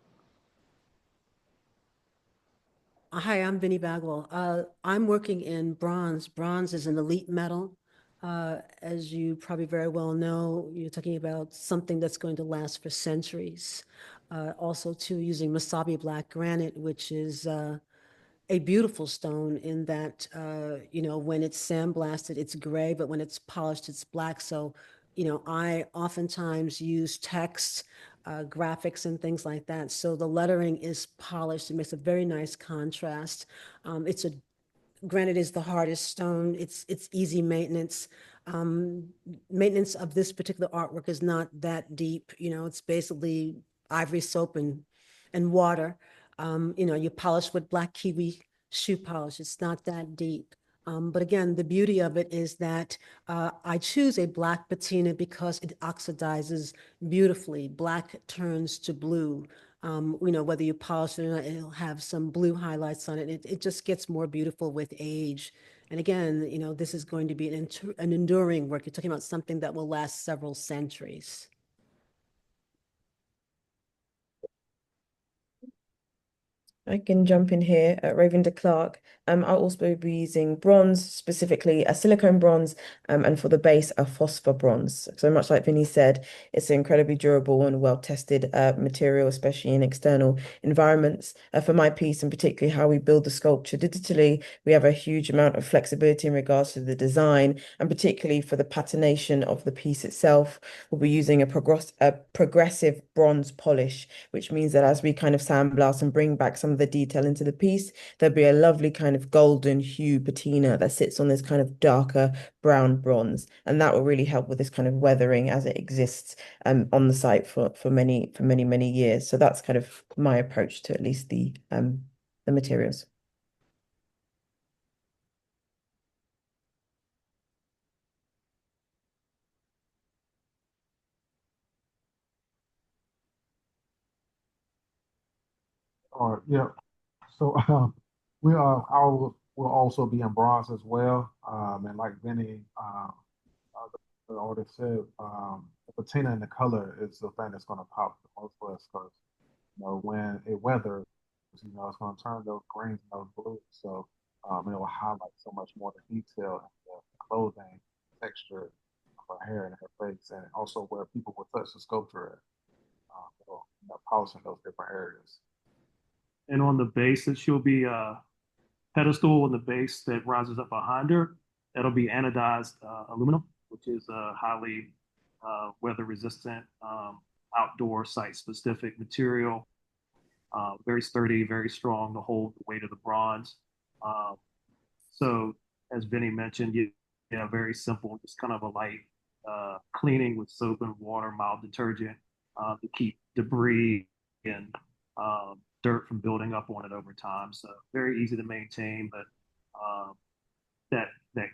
Hi, I'm Vinnie Bagwell. I'm working in bronze. Bronze is an elite metal. As you probably very well know, you're talking about something that's going to last for centuries. Also, too, using Masabi black granite, which is a beautiful stone in that, when it's sandblasted, it's gray, but when it's polished, it's black. So, I oftentimes use text, graphics and things like that. So the lettering is polished. It makes a very nice contrast. Granite is the hardest stone. It's easy maintenance. Maintenance of this particular artwork is not that deep. It's basically ivory soap and water. You polish with black kiwi shoe polish. It's not that deep. But again, the beauty of it is that I choose a black patina because it oxidizes beautifully. Black turns to blue. Whether you polish it or not, it'll have some blue highlights on it. It just gets more beautiful with age. And again, this is going to be an enduring work. You're talking about something that will last several centuries. I can jump in here at Raven de Clark. I'll also be using bronze, specifically a silicone bronze, and for the base, a phosphor bronze. So much like Vinny said, it's an incredibly durable and well-tested material, especially in external environments. For my piece, and particularly how we build the sculpture digitally, we have a huge amount of flexibility in regards to the design, and particularly for the patination of the piece itself, we'll be using a progressive bronze polish, which means that as we kind of sandblast and bring back some of the detail into the piece, there'll be a lovely kind of golden hue patina that sits on this kind of darker brown bronze, and that will really help with this kind of weathering as it exists on the site for many years. So that's kind of my approach to at least the materials. Yeah. So will also be in bronze as well. And like Vinny, the artist said, the patina and the color is the thing that's going to pop the most for us because when it weathers, it's going to turn those greens and those blues. So it will highlight so much more the detail and the clothing texture of her hair and her face, and also where people will touch the sculpture at. Polishing those different areas. And on the base, that she'll be pedestal on the base that rises up behind her. That'll be anodized aluminum, which is a highly weather resistant, outdoor site specific material. Very sturdy, very strong to hold the weight of the bronze. So as Vinny mentioned, very simple, just kind of a light cleaning with soap and water, mild detergent to keep debris and dirt from building up on it over time. So very easy to maintain, but that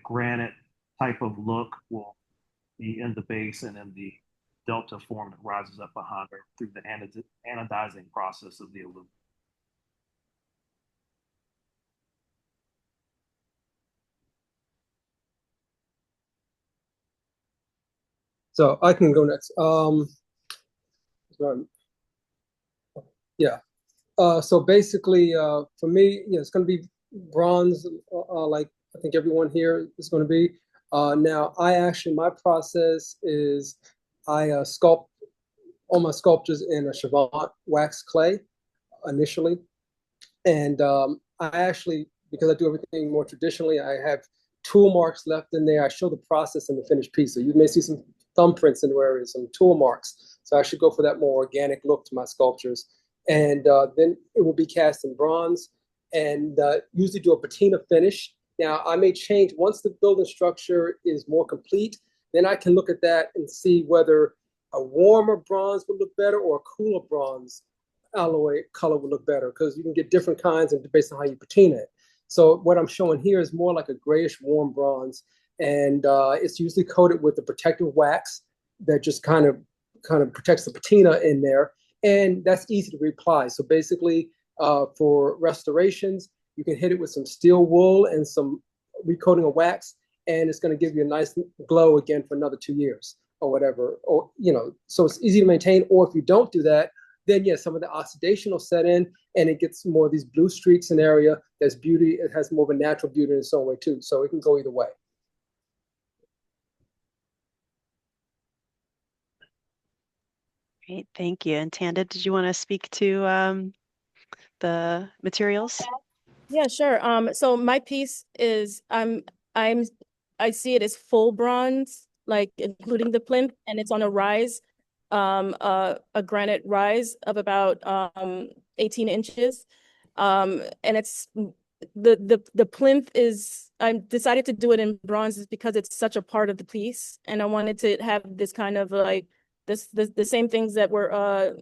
granite type of look will be in the base and in the delta form that rises up behind her through the anodizing process of the aluminum. So I can go next. Yeah. So basically, for me, it's going to be bronze, like I think everyone here is going to be. Now, my process is I sculpt all my sculptures in a Chavant wax clay initially. And I actually, because I do everything more traditionally, I have tool marks left in there. I show the process in the finished piece. So you may see some thumbprints in areas, some tool marks. So I should go for that more organic look to my sculptures. And then it will be cast in bronze and usually do a patina finish. Now, I may change once the building structure is more complete, then I can look at that and see whether a warmer bronze would look better or a cooler bronze alloy color would look better, because you can get different kinds and based on how you patina it. So what I'm showing here is more like a grayish warm bronze, and it's usually coated with a protective wax that just kind of protects the patina in there, and that's easy to reapply. So basically, for restorations, you can hit it with some steel wool and some recoating of wax, and it's going to give you a nice glow again for another 2 years or whatever. Or so it's easy to maintain. Or if you don't do that, then yes, some of the oxidation will set in and it gets more of these blue streaks in area. There's beauty. It has more of a natural beauty in its own way too. So it can go either way. Great, thank you. And Tanda, did you want to speak to the materials? Yeah, sure. So my piece is I see it as full bronze, like including the plinth, and it's on a rise, a granite rise of about 18 inches. And it's the plinth is, I decided to do it in bronze is because it's such a part of the piece, and I wanted to have this kind of like the same things that were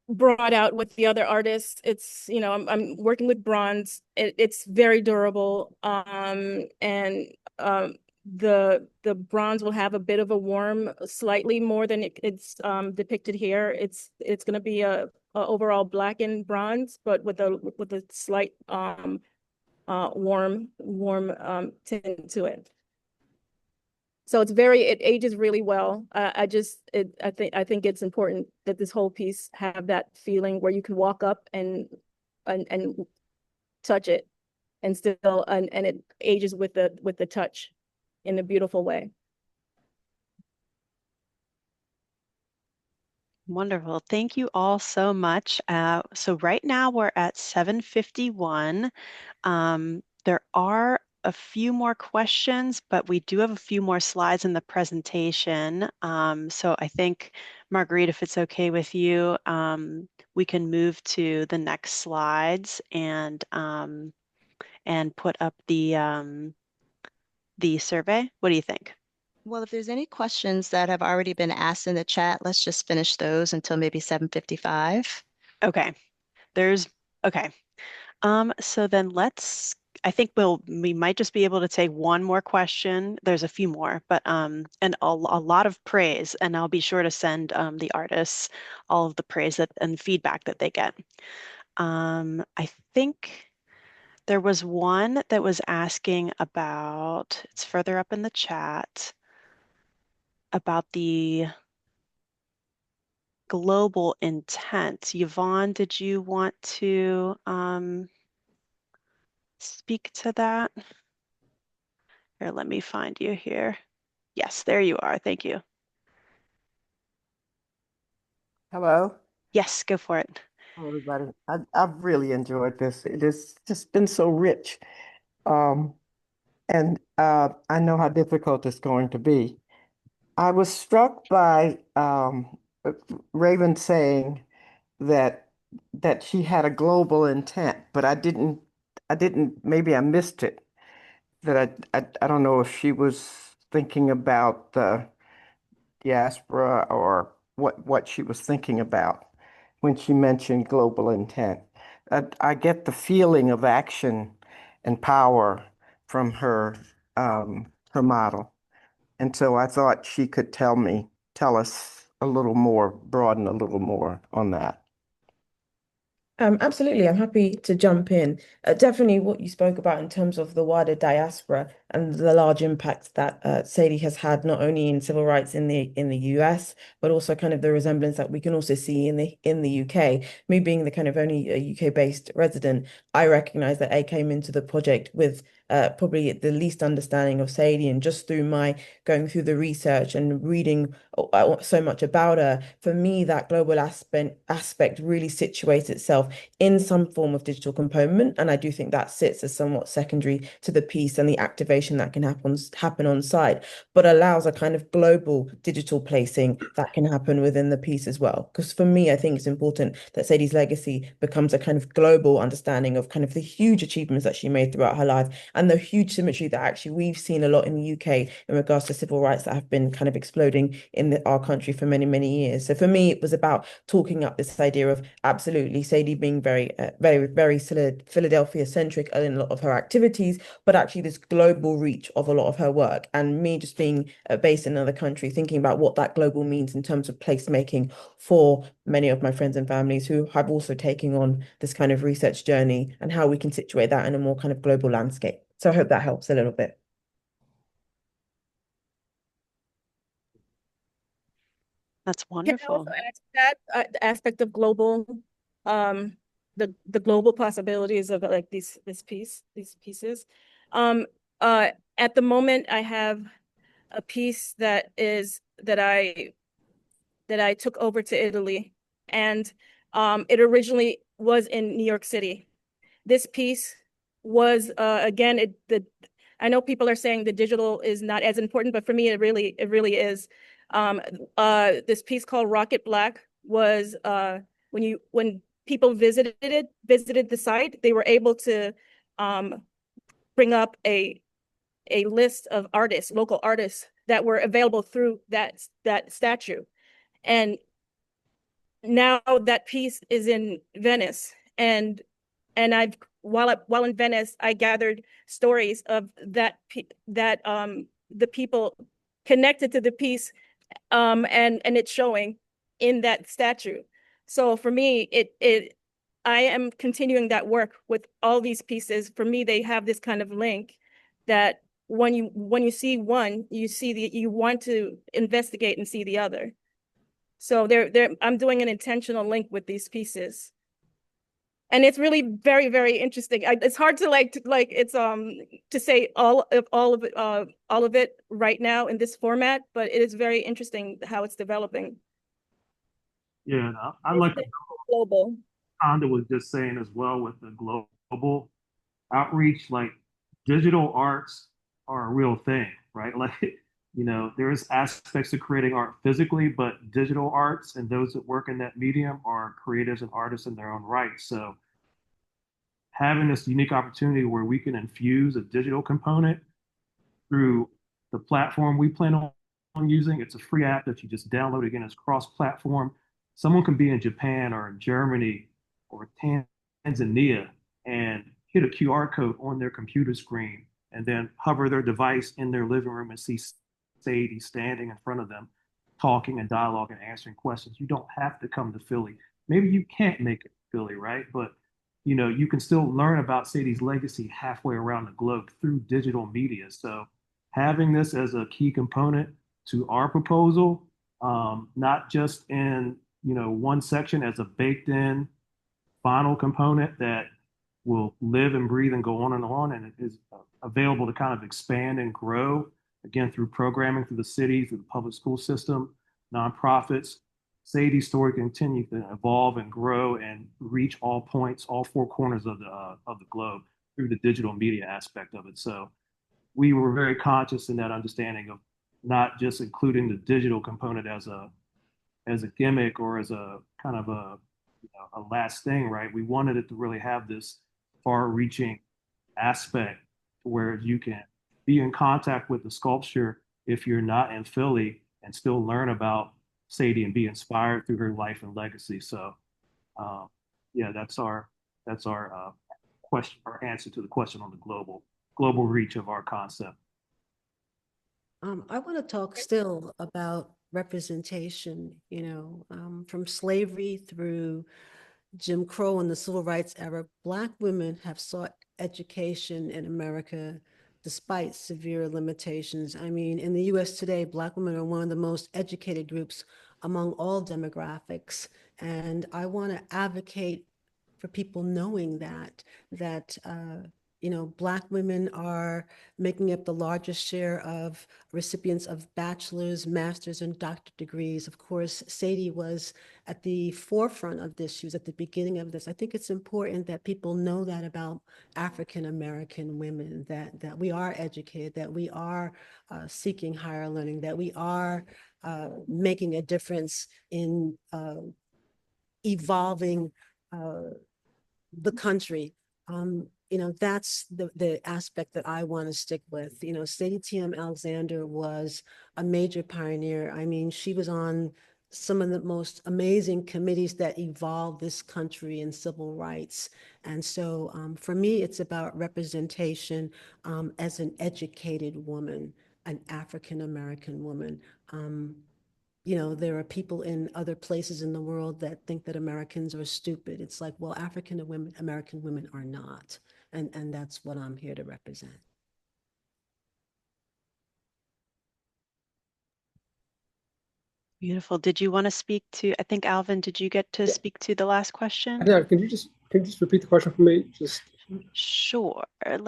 brought out with the other artists. It's, I'm working with bronze. It's very durable. And the bronze will have a bit of a warm, slightly more than it's depicted here. It's going to be a overall blackened bronze, but with a slight warm tint to it. So it ages really well. I think it's important that this whole piece have that feeling where you can walk up and touch it, and still and it ages with the touch in a beautiful way. Wonderful. Thank you all so much. So right now we're at 7:51. There are a few more questions, but we do have a few more slides in the presentation. So I think, Marguerite, if it's okay with you, we can move to the next slides and put up the survey. What do you think? Well, if there's any questions that have already been asked in the chat, let's just finish those until maybe 7:55. Okay. Okay. So then I think we might just be able to take one more question. There's a few more, but and a lot of praise, and I'll be sure to send the artists all of the praise and feedback that they get. I think there was one that was asking about, it's further up in the chat, about the global intent. Yvonne, did you want to speak to that? Here, let me find you here. Yes, there you are. Thank you. Hello. Yes, go for it. Hello, everybody. I've really enjoyed this. It has just been so rich. And I know how difficult it's going to be. I was struck by Raven saying that she had a global intent, but I didn't, maybe I missed it. That I don't know if she was thinking about the diaspora or what she was thinking about when she mentioned global intent. I get the feeling of action and power from her model. And so I thought she could tell us a little more, broaden a little more on that. Absolutely. I'm happy to jump in. Definitely what you spoke about in terms of the wider diaspora and the large impact that Sadie has had not only in civil rights in the US, but also kind of the resemblance that we can also see in the UK. Me being the kind of only a UK-based resident, I recognize that I came into the project with probably the least understanding of Sadie. And just through my going through the research and reading so much about her, for me, that global aspect really situates itself in some form of digital component. And I do think that sits as somewhat secondary to the piece and the activation that can happen on site, but allows a kind of global digital placing that can happen within the piece as well. Because for me, I think it's important that Sadie's legacy becomes a kind of global understanding of kind of the huge achievements that she made throughout her life and the huge symmetry that actually we've seen a lot in the UK in regards to civil rights that have been kind of exploding in our country for many, many years. So for me, it was about talking up this idea of absolutely Sadie being very, very Philadelphia centric in a lot of her activities, but actually this global reach of a lot of her work. And me just being based in another country, thinking about what that global means in terms of placemaking for many of my friends and families who have also taken on this kind of research journey and how we can situate that in a more kind of global landscape. So I hope that helps a little bit. That's Can I wonderful. also add to that the aspect of global, the global possibilities of like these pieces. At the moment, I have a piece that I took over to Italy, and it originally was in New York City. This piece was again I know people are saying the digital is not as important, but for me it really is. This piece called Rocket Black was when people visited the site, they were able to bring up a list of artists, local artists that were available through that statue. And now that piece is in Venice, and while in Venice, I gathered stories of the people connected to the piece, and it's showing in that statue. So for me, I am continuing that work with all these pieces. For me, they have this kind of link that when you see one, you want to investigate and see the other. So I'm doing an intentional link with these pieces. And it's really very, very interesting. It's hard to to say all of it right now in this format, but it is very interesting how it's developing. Yeah, I like what global. Honda was just saying as well with the global outreach, like digital arts are a real thing, right? Like, there's aspects to creating art physically, but digital arts and those that work in that medium are creatives and artists in their own right. So having this unique opportunity where we can infuse a digital component through the platform we plan on using. It's a free app that you just download. Again, it's cross-platform. Someone can be in Japan or in Germany or Tanzania and hit a QR code on their computer screen and then hover their device in their living room and see Sadie standing in front of them, talking and dialogue and answering questions. You don't have to come to Philly. Maybe you can't make it to Philly, right? But you can still learn about Sadie's legacy halfway around the globe through digital media. So having this as a key component to our proposal, not just in one section as a baked in final component that will live and breathe and go on, and it is available to kind of expand and grow, again, through programming through the city, through the public school system, nonprofits. Sadie's story continues to evolve and grow and reach all points, all four corners of the globe through the digital media aspect of it. So we were very conscious in that understanding of not just including the digital component as a gimmick or as a kind of a last thing, right? We wanted it to really have this far-reaching aspect where you can be in contact with the sculpture if you're not in Philly and still learn about Sadie and be inspired through her life and legacy. So, yeah, that's our question or answer to the question on the global reach of our concept. I want to talk still about representation, from slavery through Jim Crow and the Civil Rights era. Black women have sought education in America despite severe limitations. I mean, in the US today, Black women are one of the most educated groups among all demographics. And I want to advocate for people knowing that Black women are making up the largest share of recipients of bachelor's, master's, and doctorate degrees. Of course, Sadie was at the forefront of this. She was at the beginning of this. I think it's important that people know that about African American women, that we are educated, that we are seeking higher learning, that we are making a difference in evolving the country. That's the aspect that I want to stick with. Sadie T.M. Alexander was a major pioneer. I mean, she was on some of the most amazing committees that evolved this country in civil rights. And so for me, it's about representation as an educated woman, an African-American woman. There are people in other places in the world that think that Americans are stupid. It's like, well, American women are not. And that's what I'm here to represent. Beautiful. Did you want to speak to, I think, Alvin, did you get to speak to the last question? Yeah, can you just repeat the question for me? Sure. It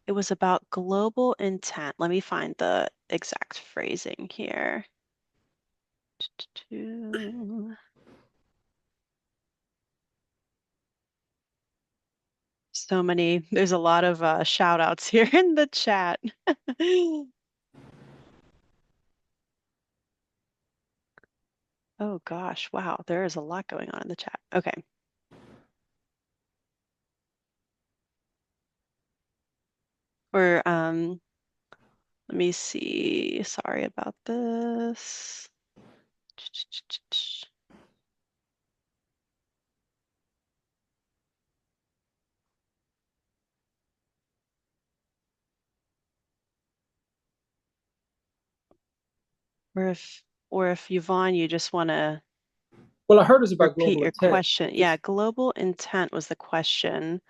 was about global intent. Let me find the exact phrasing here. There's a lot of shout outs here in the chat. Oh gosh, wow, there is a lot going on in the chat. Okay. Let me see. Sorry about this. Or if Yvonne, you just want to Well, I heard it's about repeat global your intent. question. Yeah, global intent was the question.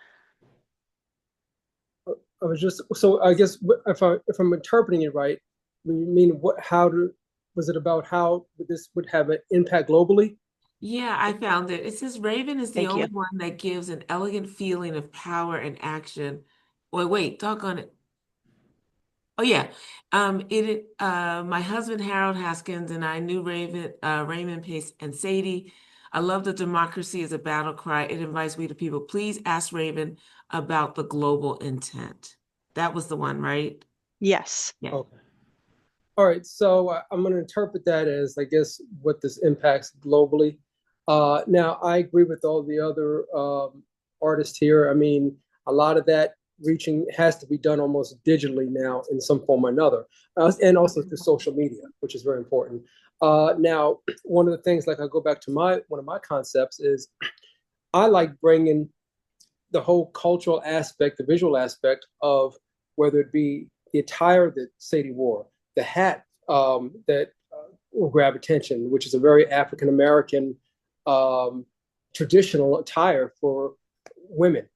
I was just, so I guess if I'm interpreting it right, you mean was it about how this would have an impact globally? Yeah, I found it. It says Raven is the Thank you. only one that gives an elegant feeling of power and action. Wait, doggone it. Oh yeah. My husband Harold Haskins and I knew Raymond Pace and Sadie. I love the democracy as a battle cry. It invites we to people. Please ask Raven about the global intent. That was the one, right? Yes. Yeah. Okay. All right. So I'm going to interpret that as, I guess, what this impacts globally. Now, I agree with all the other artists here. I mean, a lot of that reaching has to be done almost digitally now in some form or another, and also through social media, which is very important. Now, one of the things, like I go back to one of my concepts is I like bringing the whole cultural aspect, the visual aspect of whether it be the attire that Sadie wore, the hat that will grab attention, which is a very African American traditional attire for women,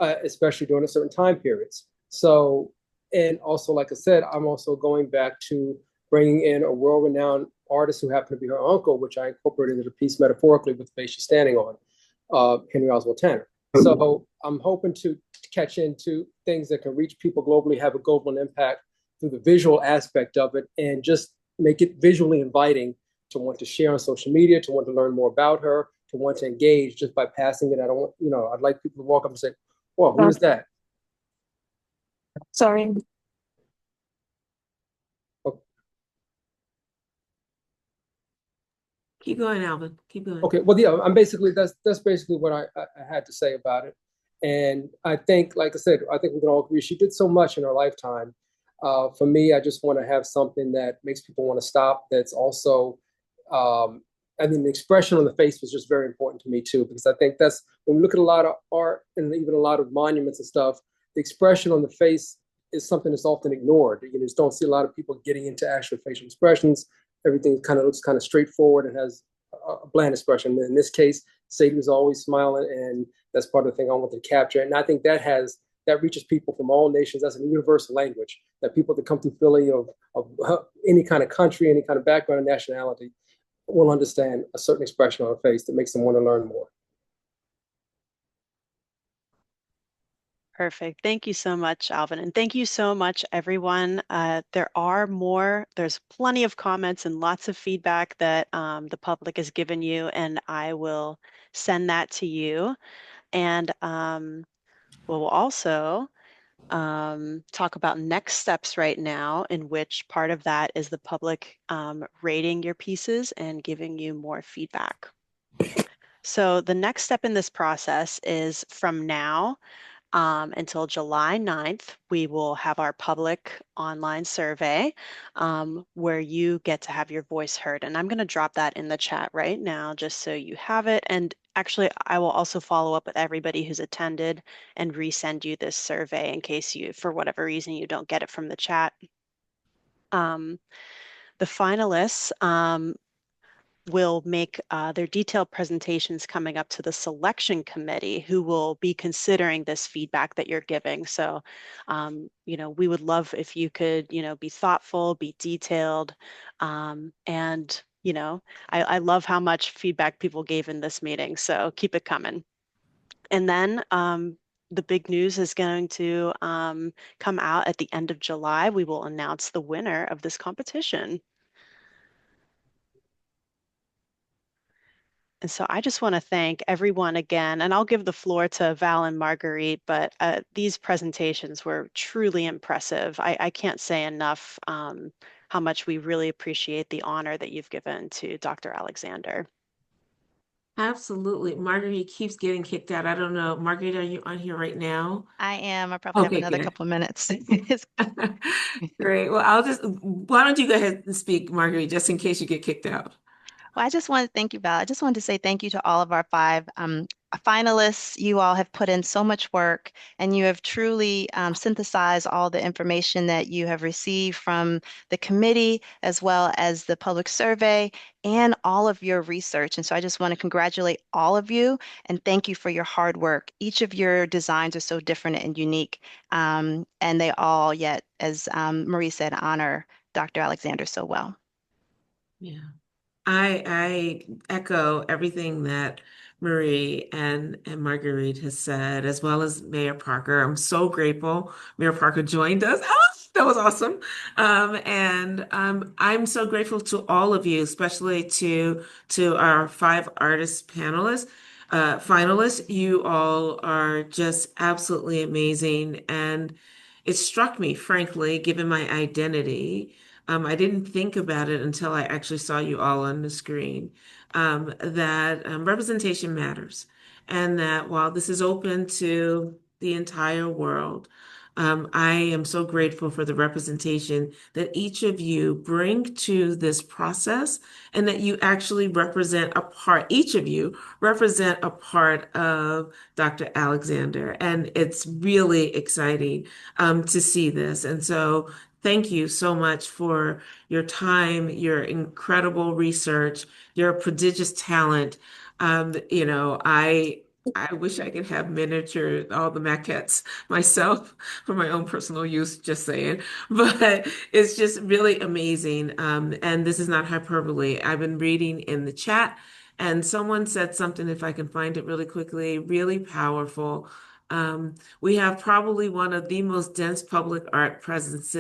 especially during certain time periods. So, and also, like I said, I'm also going back to bringing in a world-renowned artist who happened to be her uncle, which I incorporated into the piece metaphorically with the face she's standing on, Henry Oswald Tanner. So I'm hoping to catch into things that can reach people globally, have a global impact through the visual aspect of it, and just make it visually inviting to want to share on social media, to want to learn more about her, to want to engage just by passing it. I don't want, I'd like people to walk up and say, "Well, who is that?" Sorry. Keep going, Alvin. Keep going. Okay. Well, yeah, that's basically what I had to say about it. And I think, like I said, I think we can all agree she did so much in her lifetime. For me, I just want to have something that makes people want to stop. That's also, I mean, the expression on the face was just very important to me too, because I think that's when we look at a lot of art and even a lot of monuments and stuff, the expression on the face is something that's often ignored. You just don't see a lot of people getting into actual facial expressions. Everything kind of looks kind of straightforward and has a bland expression. In this case, Sadie was always smiling, and that's part of the thing I wanted to capture. And I think that reaches people from all nations. That's a universal language that people that come through Philly of any kind of country, any kind of background and nationality will understand a certain expression on a face that makes them want to learn more. Perfect. Thank you so much, Alvin. And thank you so much, everyone. There's plenty of comments and lots of feedback that the public has given you, and I will send that to you. And we'll also talk about next steps right now, in which part of that is the public rating your pieces and giving you more feedback. So the next step in this process is from now until July 9th, we will have our public online survey where you get to have your voice heard. And I'm going to drop that in the chat right now just so you have it. And actually, I will also follow up with everybody who's attended and resend you this survey in case you, for whatever reason, you don't get it from the chat. The finalists will make their detailed presentations coming up to the selection committee, who will be considering this feedback that you're giving. So, we would love if you could, be thoughtful, be detailed, and, I love how much feedback people gave in this meeting. So keep it coming. And then the big news is going to come out at the end of July. We will announce the winner of this competition. And so I just want to thank everyone again, and I'll give the floor to Val and Marguerite, but these presentations were truly impressive. I can't say enough how much we really appreciate the honor that you've given to Dr. Alexander. Absolutely. Marguerite keeps getting kicked out. I don't know. Marguerite, are you on here right now? I am. I probably have Okay, another good. couple of minutes. Great. Well, why don't you go ahead and speak, Marguerite, just in case you get kicked out. Well, I just want to thank you, Val. I just wanted to say thank you to all of our 5 finalists. You all have put in so much work, and you have truly synthesized all the information that you have received from the committee, as well as the public survey and all of your research. And so I just want to congratulate all of you and thank you for your hard work. Each of your designs are so different and unique, and they all yet, as Marie said, honor Dr. Alexander so well. Yeah. I echo everything that Marie and Marguerite has said, as well as Mayor Parker. I'm so grateful Mayor Parker joined us. Oh, that was awesome. And I'm so grateful to all of you, especially to our 5 artist panelists, finalists. You all are just absolutely amazing. And it struck me, frankly, given my identity. I didn't think about it until I actually saw you all on the screen, that representation matters. And that while this is open to the entire world, I am so grateful for the representation that each of you bring to this process, and that you actually represent a part, each of you represent a part of Dr. Alexander. And it's really exciting to see this. And so thank you so much for your time, your incredible research, your prodigious talent. I wish I could have miniature all the maquettes myself for my own personal use, just saying. But it's just really amazing. And this is not hyperbole. I've been reading in the chat, and someone said something, if I can find it really quickly, really powerful. We have probably one of the most dense public art presence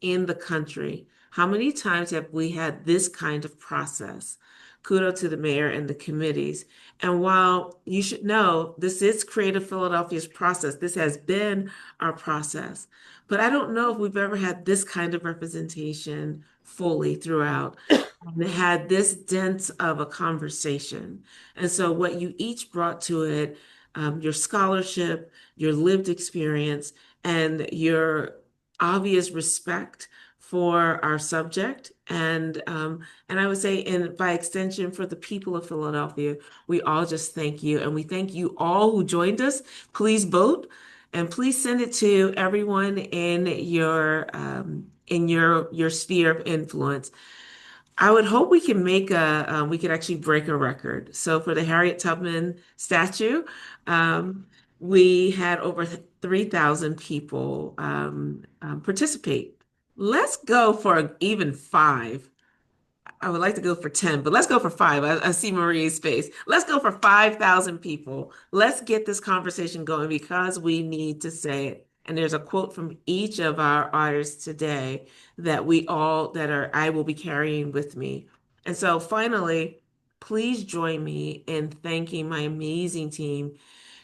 in the country. How many times have we had this kind of process? Kudos to the mayor and the committees. And while you should know, this is Creative Philadelphia's process. This has been our process. But I don't know if we've ever had this kind of representation fully throughout. Had this dense of a conversation. And so what you each brought to it, your scholarship, your lived experience, and your obvious respect for our subject, and I would say, and by extension, for the people of Philadelphia, we all just thank you, and we thank you all who joined us. Please vote, and please send it to everyone in your sphere of influence. I would hope we can make we could actually break a record. So for the Harriet Tubman statue, we had over 3,000 people participate. Let's go for even 5. I would like to go for 10, but let's go for 5. I see Marie's face. Let's go for 5,000 people. Let's get this conversation going because we need to say it. And there's a quote from each of our artists today that I will be carrying with me. And so finally, please join me in thanking my amazing team,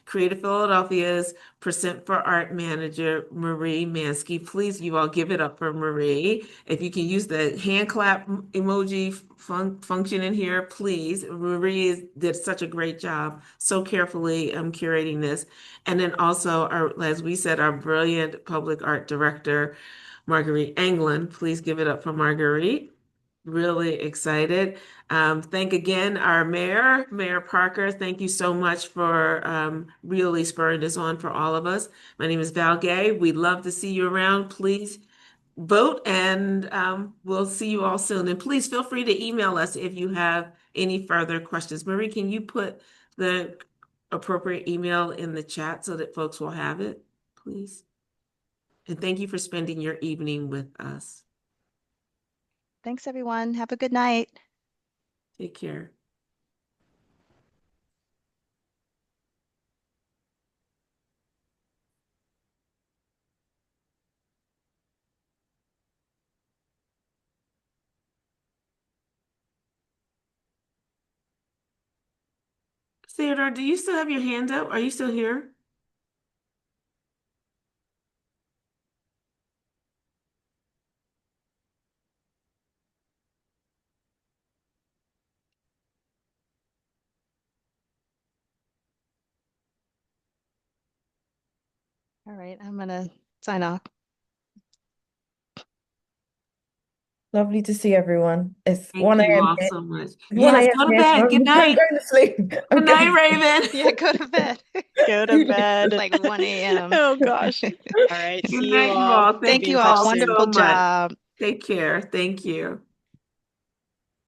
Creative Philadelphia's Percent for Art manager, Marie Mansky. Please, you all give it up for Marie. If you can use the hand clap emoji function in here, please. Marie did such a great job, so carefully curating this. And then also, as we said, our brilliant public art director, Marguerite Anglin. Please give it up for Marguerite. Really excited. Thank again our mayor, Mayor Parker. Thank you so much for really spurring this on for all of us. My name is Val Gay. We'd love to see you around. Please vote, and we'll see you all soon. And please feel free to email us if you have any further questions. Marie, can you put the appropriate email in the chat so that folks will have it, please? And thank you for spending your evening with us. Thanks, everyone. Have a good night. Take care. Theodore, do you still have your hand up? Are you still here? All right, I'm gonna sign off. Lovely to see everyone. It's Thank 1 you a.m. all here. so much. It's 1 Yes, a.m. go to here, so bed. Good I'm night. going to sleep. I'm Good night, Raven. Yeah, go to bed. Go to bed. It's like 1 a.m. Oh gosh. All right. Good See you night, you all. all. We'll Thank Thank be you you in all. touch all soon. so Wonderful much. job. Take care. Thank you.